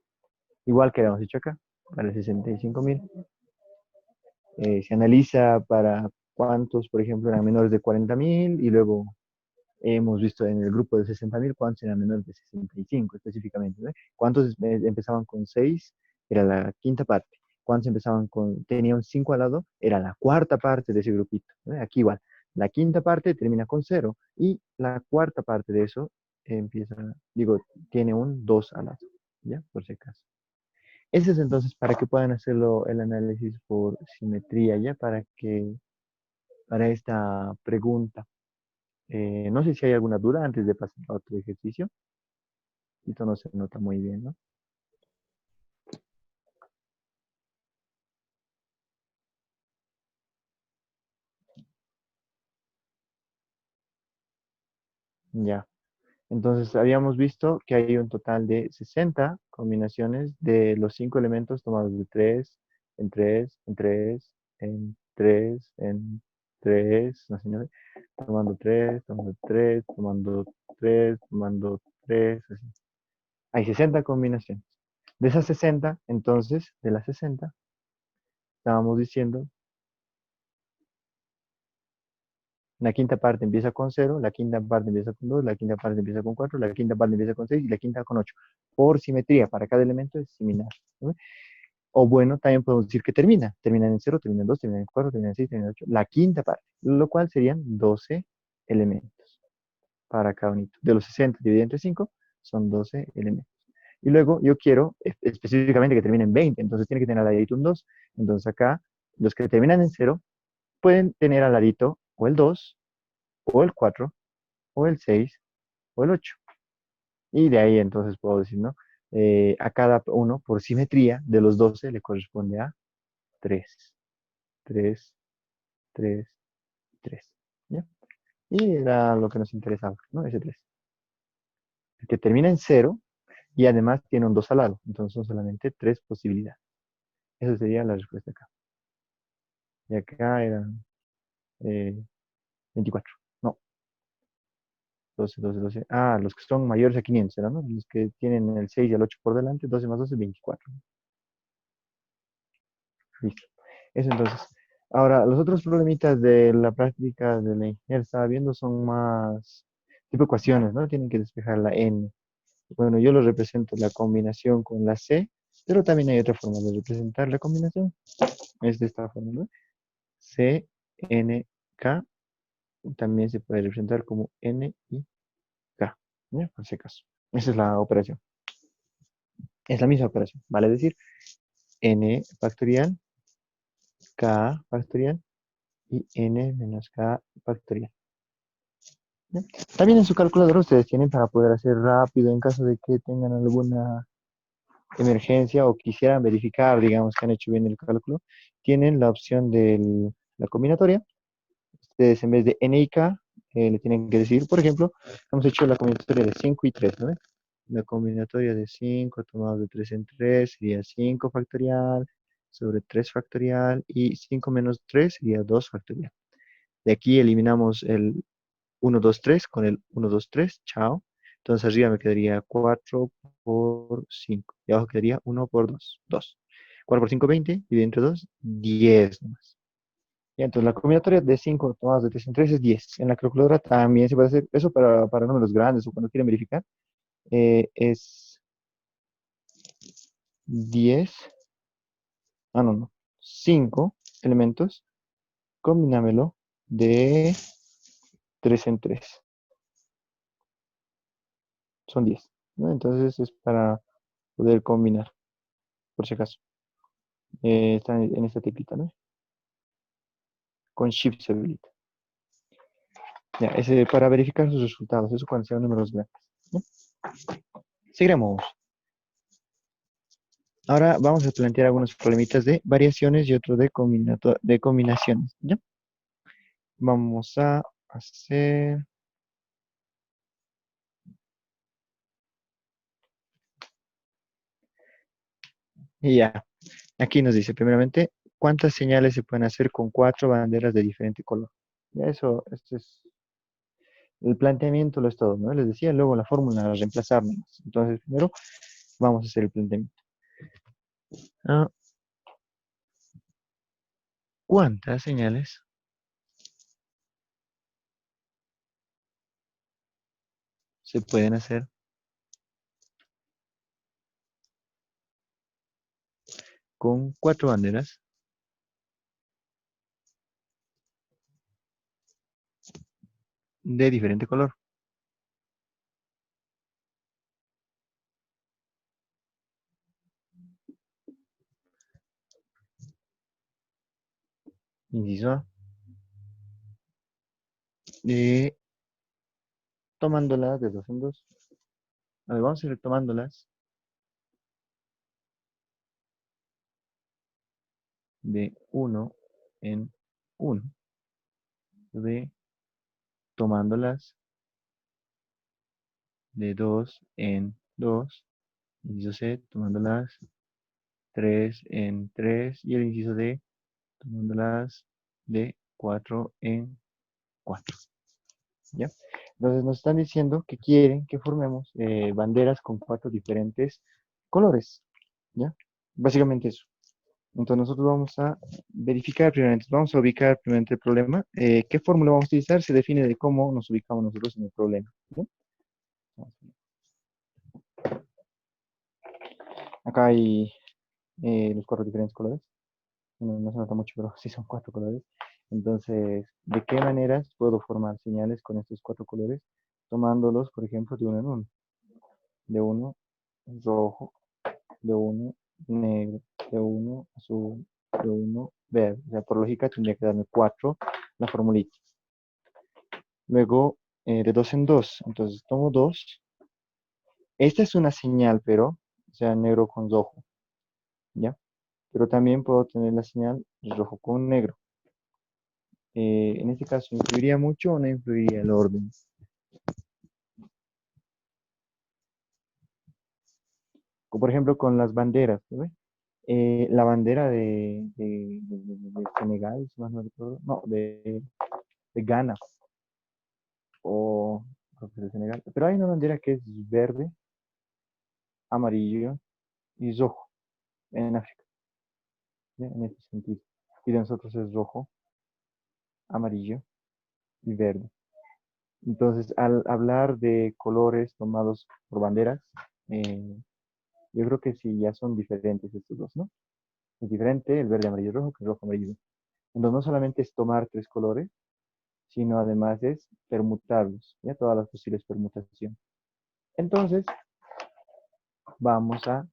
Igual que habíamos dicho acá, para el 65.000. Se analiza para cuántos, por ejemplo, eran menores de 40.000 y luego hemos visto en el grupo de 60.000 cuántos eran menores de 65 específicamente. ¿No? ¿Cuántos empezaban con 6? Era la quinta parte. ¿Cuántos empezaban con, tenían 5 al lado? Era la cuarta parte de ese grupito. ¿No? Aquí igual. La quinta parte termina con 0 y la cuarta parte de eso empieza, digo, tiene un 2 al lado. ¿Ya? Por si acaso. Ese es entonces para que puedan hacerlo el análisis por simetría, ya para esta pregunta. No sé si hay alguna duda antes de pasar a otro ejercicio. Esto no se nota muy bien, ¿no? Ya. Entonces habíamos visto que hay un total de 60 combinaciones de los 5 elementos tomados de 3 en 3 en 3 en 3 en 3 no sé, tomando 3 tomando 3 tomando 3 tomando 3, así. Hay 60 combinaciones. De esas 60, entonces, de las 60, estábamos diciendo, la quinta parte empieza con 0, la quinta parte empieza con 2, la quinta parte empieza con 4, la quinta parte empieza con 6 y la quinta con 8. Por simetría, para cada elemento es similar, ¿no? O bueno, también podemos decir que termina. Terminan en 0, terminan en 2, terminan en 4, terminan en 6, terminan en 8. La quinta parte, lo cual serían 12 elementos para cada unito. De los 60 dividido entre 5 son 12 elementos. Y luego yo quiero específicamente que termine en 20, entonces tiene que tener al ladito un 2. Entonces acá, los que terminan en 0 pueden tener al ladito o el 2, o el 4, o el 6, o el 8. Y de ahí entonces puedo decir, ¿no? A cada uno, por simetría, de los 12 le corresponde a 3, 3, 3, 3. ¿Ya? Y era lo que nos interesaba, ¿no? Ese 3. El que termina en 0 y además tiene un 2 al lado. Entonces son solamente 3 posibilidades. Esa sería la respuesta acá. Y acá eran 24. No, 12, 12, 12. Ah, los que son mayores a 500, ¿verdad? ¿No? Los que tienen el 6 y el 8 por delante, 12 más 12, 24. Listo. Eso entonces. Ahora, los otros problemitas de la práctica de la ingeniería estaba viendo son más tipo ecuaciones, ¿no? Tienen que despejar la n. Bueno, yo lo represento la combinación con la c, pero también hay otra forma de representar la combinación. Es de esta forma, ¿no? C, N, K. También se puede representar como N y K. ¿Ya? Por si acaso. Esa es la operación. Es la misma operación. Vale decir, N factorial, K factorial y N menos K factorial. ¿Ya? También en su calculadora ustedes tienen para poder hacer rápido en caso de que tengan alguna emergencia o quisieran verificar, digamos, que han hecho bien el cálculo, tienen la opción de la combinatoria. Ustedes en vez de n y k, le tienen que decir, por ejemplo, hemos hecho la combinatoria de 5 y 3, ¿no? La combinatoria de 5 tomado de 3 en 3 sería 5 factorial sobre 3 factorial y 5 menos 3 sería 2 factorial. De aquí eliminamos el 1, 2, 3 con el 1, 2, 3, chao. Entonces arriba me quedaría 4 por 5. Y abajo quedaría 1 por 2, 2. 4 por 5, 20. Y entre 2, 10 nomás. Y entonces la combinatoria de 5 tomadas de 3 en 3 es 10. En la calculadora también se puede hacer eso para números grandes o cuando quieren verificar. Es 10. Ah, no, no. 5 elementos. Combinámelo de 3 en 3. Son 10, ¿no? Entonces es para poder combinar, por si acaso. Está en esta tipita, ¿no? Con Shift se habilita. Ya, ese para verificar sus resultados, eso cuando sean números grandes. ¿No? Seguiremos. Ahora vamos a plantear algunos problemitas de variaciones y otro de combinaciones. ¿Ya? Vamos a hacer... Y ya, aquí nos dice primeramente cuántas señales se pueden hacer con 4 banderas de diferente color. Ya eso, este es el planteamiento, lo es todo, ¿no? Les decía, luego la fórmula, la reemplazar nomás. Entonces, primero vamos a hacer el planteamiento. Ah, ¿cuántas señales se pueden hacer con 4 banderas de diferente color? Inciso A. eh, Tomándolas de dos en dos. A ver, vamos a ir tomándolas de uno en uno. De tomándolas de dos en dos. Inciso C, tomándolas 3 en 3. Y el inciso D, tomándolas de 4 en 4. ¿Ya? Entonces nos están diciendo que quieren que formemos banderas con 4 diferentes colores, ¿ya? Básicamente eso. Entonces nosotros vamos a verificar primeramente, vamos a ubicar primeramente el problema. ¿Qué fórmula vamos a utilizar? Se define de cómo nos ubicamos nosotros en el problema, ¿no? Acá hay los 4 diferentes colores. No se nota mucho, pero sí son 4 colores. Entonces, ¿de qué maneras puedo formar señales con estos 4 colores? Tomándolos, por ejemplo, de uno en uno. De uno rojo, de uno negro, de uno azul, de uno verde. O sea, por lógica tendría que darme 4 la formulita. Luego, de dos en dos. Entonces, tomo dos. Esta es una señal, pero, o sea, negro con rojo, ¿ya? Pero también puedo tener la señal rojo con negro. En este caso, ¿influiría mucho o no influiría el orden? Como por ejemplo con las banderas, ¿no ve? La bandera de Senegal, si más no recuerdo, no, de Ghana, o creo que es de Senegal, pero hay una bandera que es verde, amarillo y rojo en África, ¿ya? En este sentido. Y de nosotros es rojo, amarillo y verde. Entonces, al hablar de colores tomados por banderas, eh, yo creo que sí, ya son diferentes estos dos, ¿no? Es diferente el verde, amarillo, rojo que el rojo, amarillo. Entonces, no solamente es tomar 3 colores, sino además es permutarlos, ¿ya? Todas las posibles permutaciones. Entonces, vamos a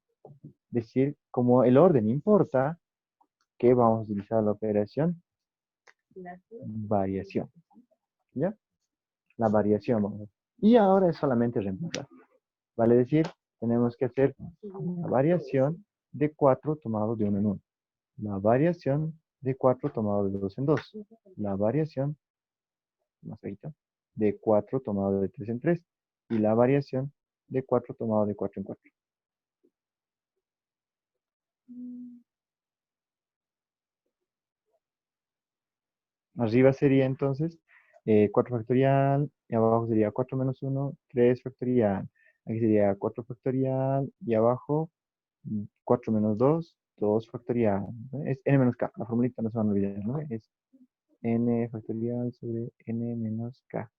decir, como el orden importa, que vamos a utilizar la operación variación, ¿ya? La variación, vamos a hacer. Y ahora es solamente reemplazar. Vale decir, tenemos que hacer la variación de 4 tomado de uno en uno. La variación de 4 tomado de dos en dos. La variación, más ahorita, de 4 tomado de 3 en 3. Y la variación de 4 tomado de 4 en 4. Arriba sería entonces 4 factorial, y abajo sería 4 menos uno, 3 factorial. Aquí sería 4 factorial, y abajo 4 menos dos, 2 factorial, ¿no? Es n menos k, la formulita no se van a olvidar, ¿no? Es n factorial sobre n menos k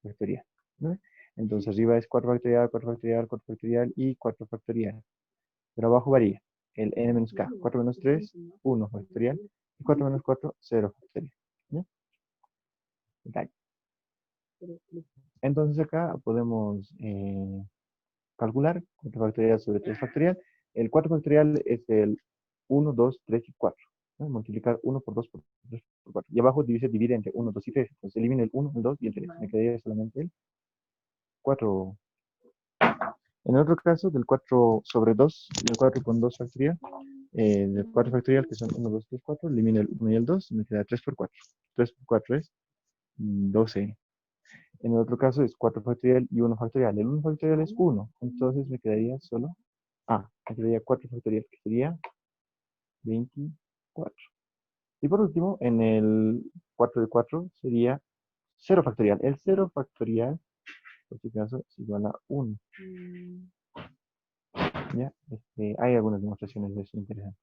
factorial, ¿no? Entonces arriba es 4 factorial, 4 factorial, 4 factorial y 4 factorial. Pero abajo varía. El n menos k, 4 menos 3, 1 factorial, y 4 menos 4, 0 factorial. ¿Ya? Dale. Entonces acá podemos calcular 4 factorial sobre 3 factorial. El 4 factorial es el 1, 2, 3 y 4. ¿No? Multiplicar 1 por 2 por 3 por 4. Y abajo divide entre 1, 2 y 3. Entonces elimino el 1, el 2 y el 3. Me quedaría solamente el 4. En el otro caso, del 4 sobre 2, del 4 con 2 factorial, del 4 factorial, que son 1, 2, 3, 4, elimino el 1 y el 2, y me queda 3 por 4. 3 por 4 es 12. En el otro caso es 4 factorial y 1 factorial. El 1 factorial es 1, entonces me quedaría solo, me quedaría 4 factorial, que sería 24. Y por último, en el 4 de 4 sería 0 factorial. El 0 factorial, por este caso, es igual a 1. ¿Ya? Hay algunas demostraciones de eso interesantes.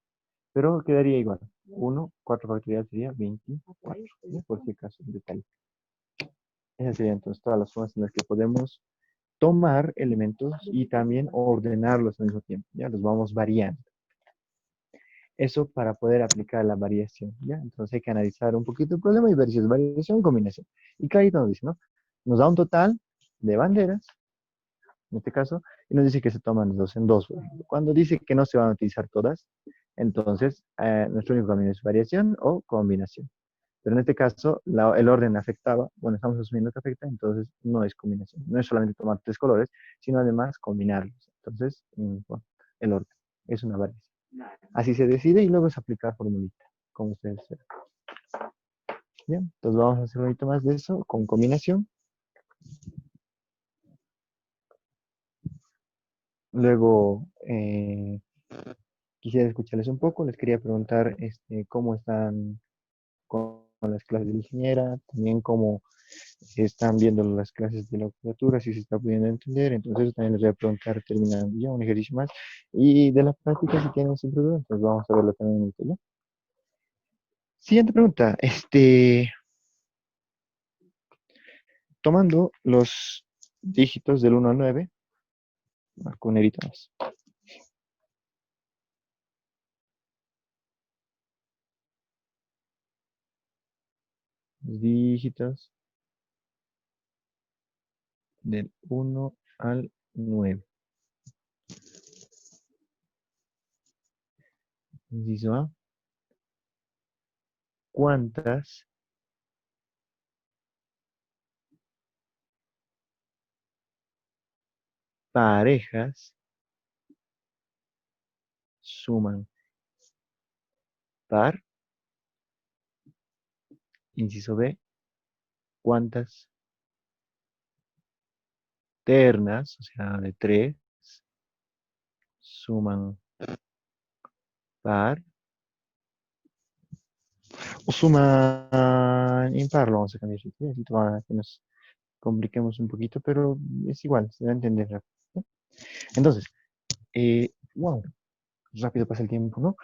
Pero quedaría igual. 1, 4 factorial sería 24. ¿Ya? Por si acaso, en detalle. Esas serían entonces todas las formas en las que podemos tomar elementos y también ordenarlos al mismo tiempo. Ya los vamos variando. Eso para poder aplicar la variación. ¿Ya? Entonces hay que analizar un poquito el problema y ver si es variación o combinación. Y clarito nos dice, ¿no? Nos da un total de banderas, en este caso, y nos dice que se toman de dos en dos. Cuando dice que no se van a utilizar todas, entonces nuestro único camino es variación o combinación. Pero en este caso, el orden afectaba, bueno, estamos asumiendo que afecta, entonces no es combinación. No es solamente tomar 3 colores, sino además combinarlos. Entonces, bueno, el orden es una variación. Así se decide y luego es aplicar formulita, como ustedes ven. Bien, entonces vamos a hacer un poquito más de eso con combinación. Luego, quisiera escucharles un poco. Les quería preguntar cómo están con las clases de la ingeniera, también cómo están viendo las clases de la literatura, si se está pudiendo entender. Entonces también les voy a preguntar terminando ya un ejercicio más. Y de la práctica, si tienen siempre dudas, pues vamos a verlo también en el. Siguiente pregunta. Tomando los dígitos del 1 al 9, marco un nerito más. Los dígitos del 1 al 9. Inciso A. ¿Cuántas parejas suman par? Inciso B. ¿Cuántas ternas, o sea, de 3, suman par? O suman impar, lo vamos a cambiar. ¿Sí? Así para que nos compliquemos un poquito, pero es igual, se va a entender rápido. ¿No? Entonces, wow, rápido pasa el tiempo, ¿no?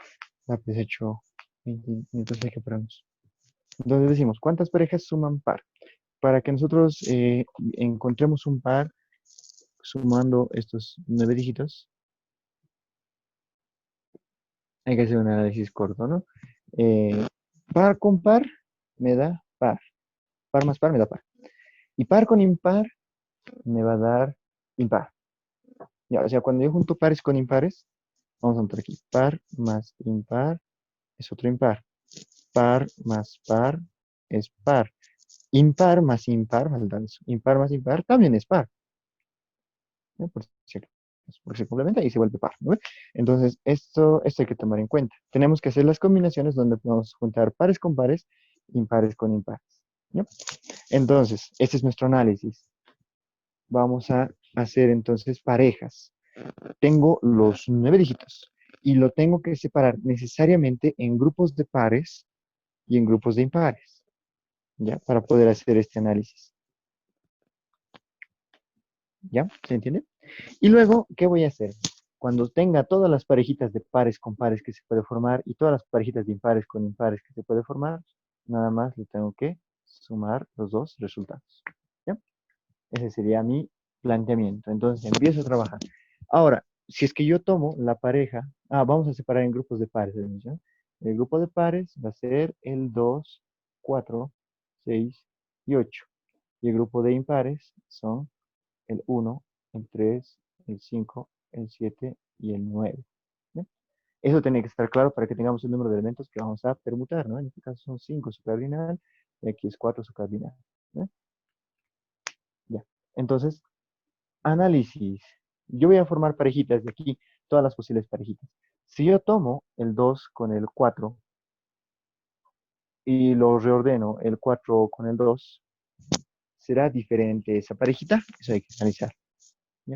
Rápido se hecho 20 minutos, hay que pararnos. Entonces decimos, ¿cuántas parejas suman par? Para que nosotros encontremos un par sumando estos 9 dígitos, hay que hacer un análisis corto, ¿no? Eh, par con par me da par. Par más par me da par. Y par con impar me va a dar impar. Ya, o sea, cuando yo junto pares con impares, vamos a notar aquí, par más impar es otro impar. Par más par es par. Impar más impar, impar más impar también es par. ¿No? Porque se complementa y se vuelve par, ¿no? Entonces, esto hay que tomar en cuenta. Tenemos que hacer las combinaciones donde podemos juntar pares con pares, impares con impares. ¿No? Entonces, este es nuestro análisis. Vamos a hacer entonces parejas. Tengo los 9 dígitos y lo tengo que separar necesariamente en grupos de pares y en grupos de impares, ¿ya? Para poder hacer este análisis, ¿ya? ¿Se entiende? Y luego, ¿qué voy a hacer? Cuando tenga todas las parejitas de pares con pares que se puede formar y todas las parejitas de impares con impares que se puede formar, nada más le tengo que sumar los dos resultados, ¿ya? Ese sería mi planteamiento. Entonces, empiezo a trabajar. Ahora, si es que yo tomo la pareja, vamos a separar en grupos de pares, ¿ya? El grupo de pares va a ser el 2, 4, 6 y 8. Y el grupo de impares son el 1, el 3, el 5, el 7 y el 9. ¿Ya? Eso tiene que estar claro para que tengamos el número de elementos que vamos a permutar, ¿no? En este caso son 5 su cardinal y aquí es 4 su cardinal. ¿Ya? Ya. Entonces, análisis. Yo voy a formar parejitas de aquí, todas las posibles parejitas. Si yo tomo el 2 con el 4 y lo reordeno el 4 con el 2, será diferente esa parejita. Eso hay que analizar. ¿Ya?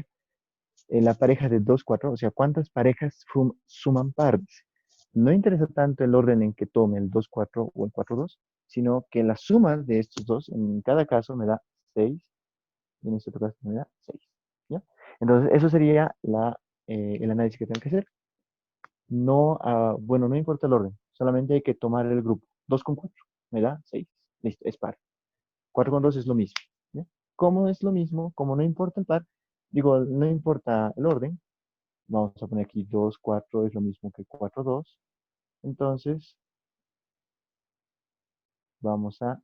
La pareja de 2 4, o sea, ¿cuántas parejas suman pares? No interesa tanto el orden en que tome el 2 4 o el 4 2, sino que la suma de estos dos, en cada caso, me da 6, y en este otro caso me da 6. ¿Ya? Entonces, eso sería el análisis que tengo que hacer. No, bueno, no importa el orden, solamente hay que tomar el grupo. 2 con 4 me da 6. Listo, es par. 4 con 2 es lo mismo. ¿Ya? Como es lo mismo, como no importa el par, digo, no importa el orden, vamos a poner aquí 2 4 es lo mismo que 4 2. Entonces, vamos a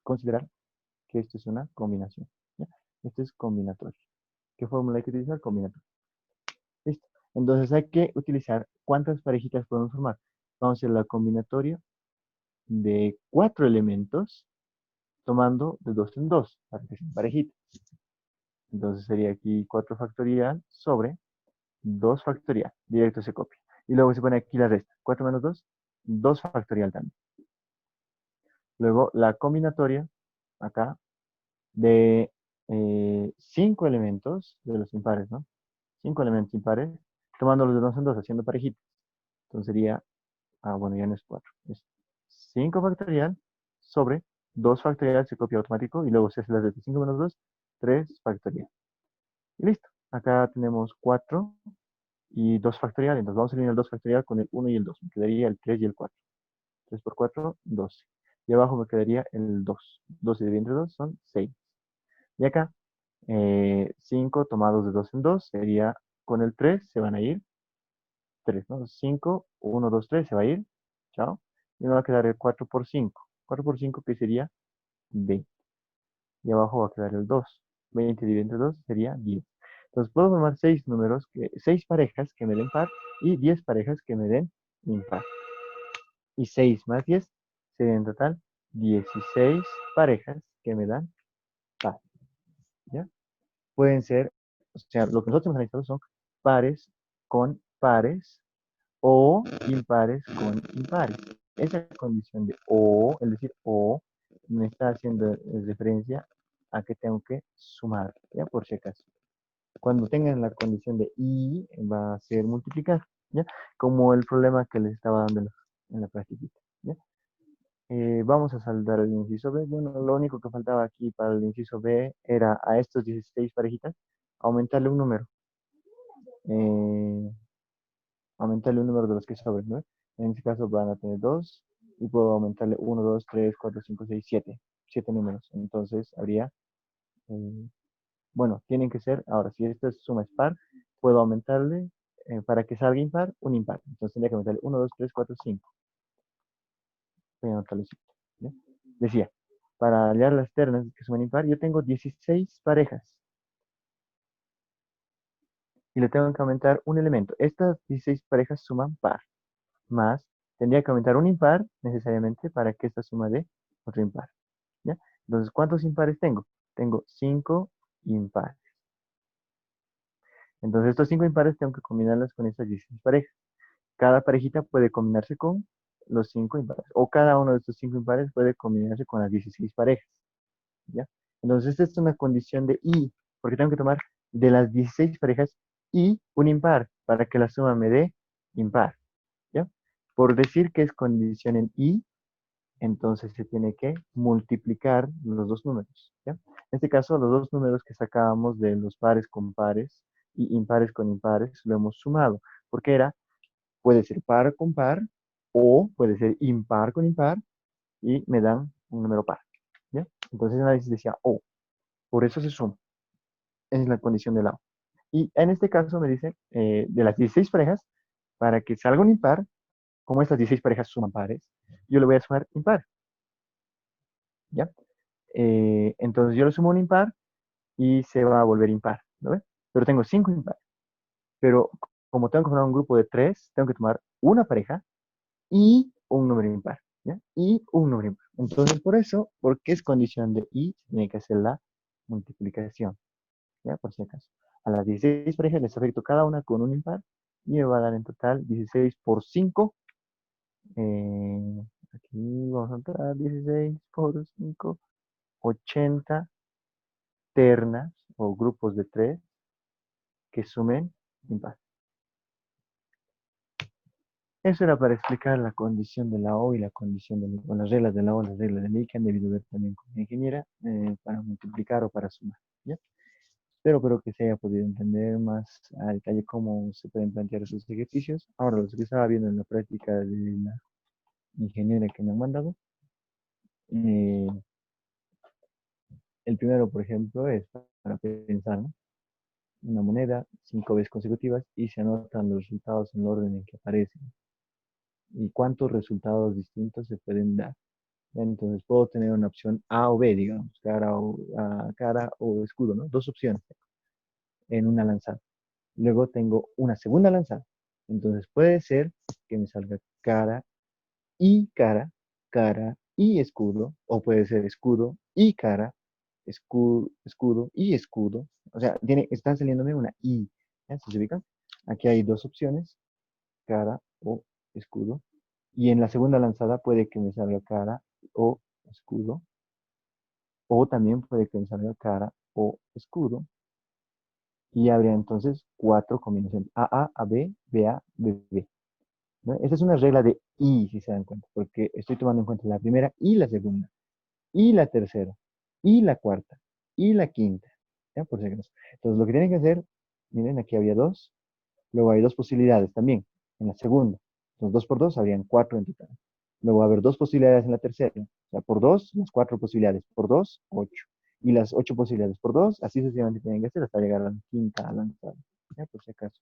considerar que esto es una combinación. ¿Ya? Esto es combinatorio. ¿Qué fórmula hay que utilizar? Combinatorio. Listo. Entonces hay que utilizar cuántas parejitas podemos formar. Vamos a hacer la combinatoria de 4 elementos tomando de 2 en 2 para que sean parejitas. Entonces sería aquí 4 factorial sobre 2 factorial. Directo se copia. Y luego se pone aquí la resta. 4 menos 2, 2 factorial también. Luego la combinatoria, acá, de 5 elementos de los impares, ¿no? 5 elementos impares, tomándolos de 2 en 2, haciendo parejitas. Entonces sería, bueno, ya no es 4, es 5 factorial sobre 2 factorial, se copia automático y luego se hace las de 5 menos 2, 3 factorial. Y listo. Acá tenemos 4 y 2 factorial. Entonces vamos a eliminar el 2 factorial con el 1 y el 2. Me quedaría el 3 y el 4. 3 por 4, 12. Y abajo me quedaría el 2. 12 dividido entre 2 son 6. Y acá, 5 tomados de 2 en 2 sería con el 3, se van a ir 3, ¿no? 5, 1, 2, 3, se va a ir. Chao. Y me va a quedar el 4 por 5. 4 por 5, que sería 20. Y abajo va a quedar el 2. 20 dividido entre 2 sería 10. Entonces puedo formar 6 números, 6 parejas que me den par y 10 parejas que me den impar. Y 6 más 10 serían en total 16 parejas que me dan par. ¿Ya? Pueden ser, o sea, lo que nosotros hemos analizado son pares con pares o impares con impares. Esa condición de o, es decir, o, me está haciendo referencia a que tengo que sumar, ¿ya? Por si acaso. Cuando tengan la condición de y, va a ser multiplicar, ¿ya? Como el problema que les estaba dando en la práctica, ¿ya? Vamos a saldar el inciso B. Bueno, lo único que faltaba aquí para el inciso B era a estos 16 parejitas aumentarle un número. Eh, aumentarle un número de los que sobren, ¿no? En este caso van a tener 2 y puedo aumentarle 1, 2, 3, 4, 5, 6, 7. 7 números. Entonces habría, eh, bueno, tienen que ser, ahora si esta suma es par, puedo aumentarle, para que salga impar, un impar. Entonces tendría que aumentarle 1, 2, 3, 4, 5. Voy a anotarlo así, ¿ya? Decía, para hallar las ternas que suman impar, yo tengo 16 parejas y le tengo que aumentar un elemento. Estas 16 parejas suman par, más tendría que aumentar un impar necesariamente para que esta suma dé otro impar, ¿ya? Entonces, ¿cuántos impares tengo? Tengo 5 impares. Entonces, estos 5 impares tengo que combinarlos con estas 16 parejas. Cada parejita puede combinarse con los 5 impares, o cada uno de estos 5 impares puede combinarse con las 16 parejas, ¿ya? Entonces, esta es una condición de y, porque tengo que tomar de las 16 parejas y un impar para que la suma me dé impar, ¿ya? Por decir que es condición en y, entonces se tiene que multiplicar los dos números, ¿ya? En este caso, los dos números que sacábamos de los pares con pares y impares con impares lo hemos sumado, porque puede ser par con par o puede ser impar con impar y me dan un número par, ¿ya? Entonces el análisis decía o, por eso se suma, es la condición del lado. Y en este caso me dice, de las 16 parejas, para que salga un impar, como estas 16 parejas suman pares, yo le voy a sumar impar, ¿ya? Entonces yo le sumo un impar y se va a volver impar, ¿no ves? Pero tengo 5 impares. Pero como tengo que formar un grupo de 3, tengo que tomar una pareja y un número impar, ¿ya? Y un número impar. Entonces, por eso, porque es condición de y, tiene que hacer la multiplicación, ¿ya? Por si acaso. A las 16 parejas les afecto cada una con un impar y me va a dar en total 16 por 5. Aquí vamos a entrar 16 por 5, 80 ternas o grupos de 3 que sumen impar. Eso era para explicar la condición de la O y la condición de o las reglas de la O, las reglas de la I que han debido ver también como ingeniera, para multiplicar o para sumar, ¿ya? Espero que se haya podido entender más a detalle cómo se pueden plantear esos ejercicios. Ahora, los que estaba viendo en la práctica de la ingeniera que me han mandado, eh, el primero, por ejemplo, es para pensar, ¿no? Una moneda 5 veces consecutivas y se anotan los resultados en el orden en que aparecen. ¿Y cuántos resultados distintos se pueden dar? Entonces puedo tener una opción A o B, digamos, cara o escudo, ¿no? Dos opciones en una lanzada. Luego tengo una segunda lanzada. Entonces puede ser que me salga cara, cara y escudo, o puede ser escudo y cara, escudo y escudo. O sea, están saliéndome una I. ¿Ya? ¿Se ubican? Aquí hay dos opciones, cara o escudo. Y en la segunda lanzada puede que me salga cara o escudo. O también puede que me salga cara o escudo. Y habría entonces cuatro combinaciones. A, A, B, B, A, B, B. ¿no? Esa es una regla de y, si se dan cuenta, porque estoy tomando en cuenta la primera y la segunda, y la tercera, y la cuarta, y la quinta, ¿ya? Por si acaso. Entonces, lo que tienen que hacer, miren, aquí había dos, luego hay dos posibilidades también en la segunda. Entonces, dos por dos habrían cuatro en total. Luego va a haber dos posibilidades en la tercera. O sea, por dos, las cuatro posibilidades. Por dos, ocho. Y las ocho posibilidades por dos, así sucesivamente tienen que ser hasta llegar a la quinta lanzada. ¿Ya? Por si acaso.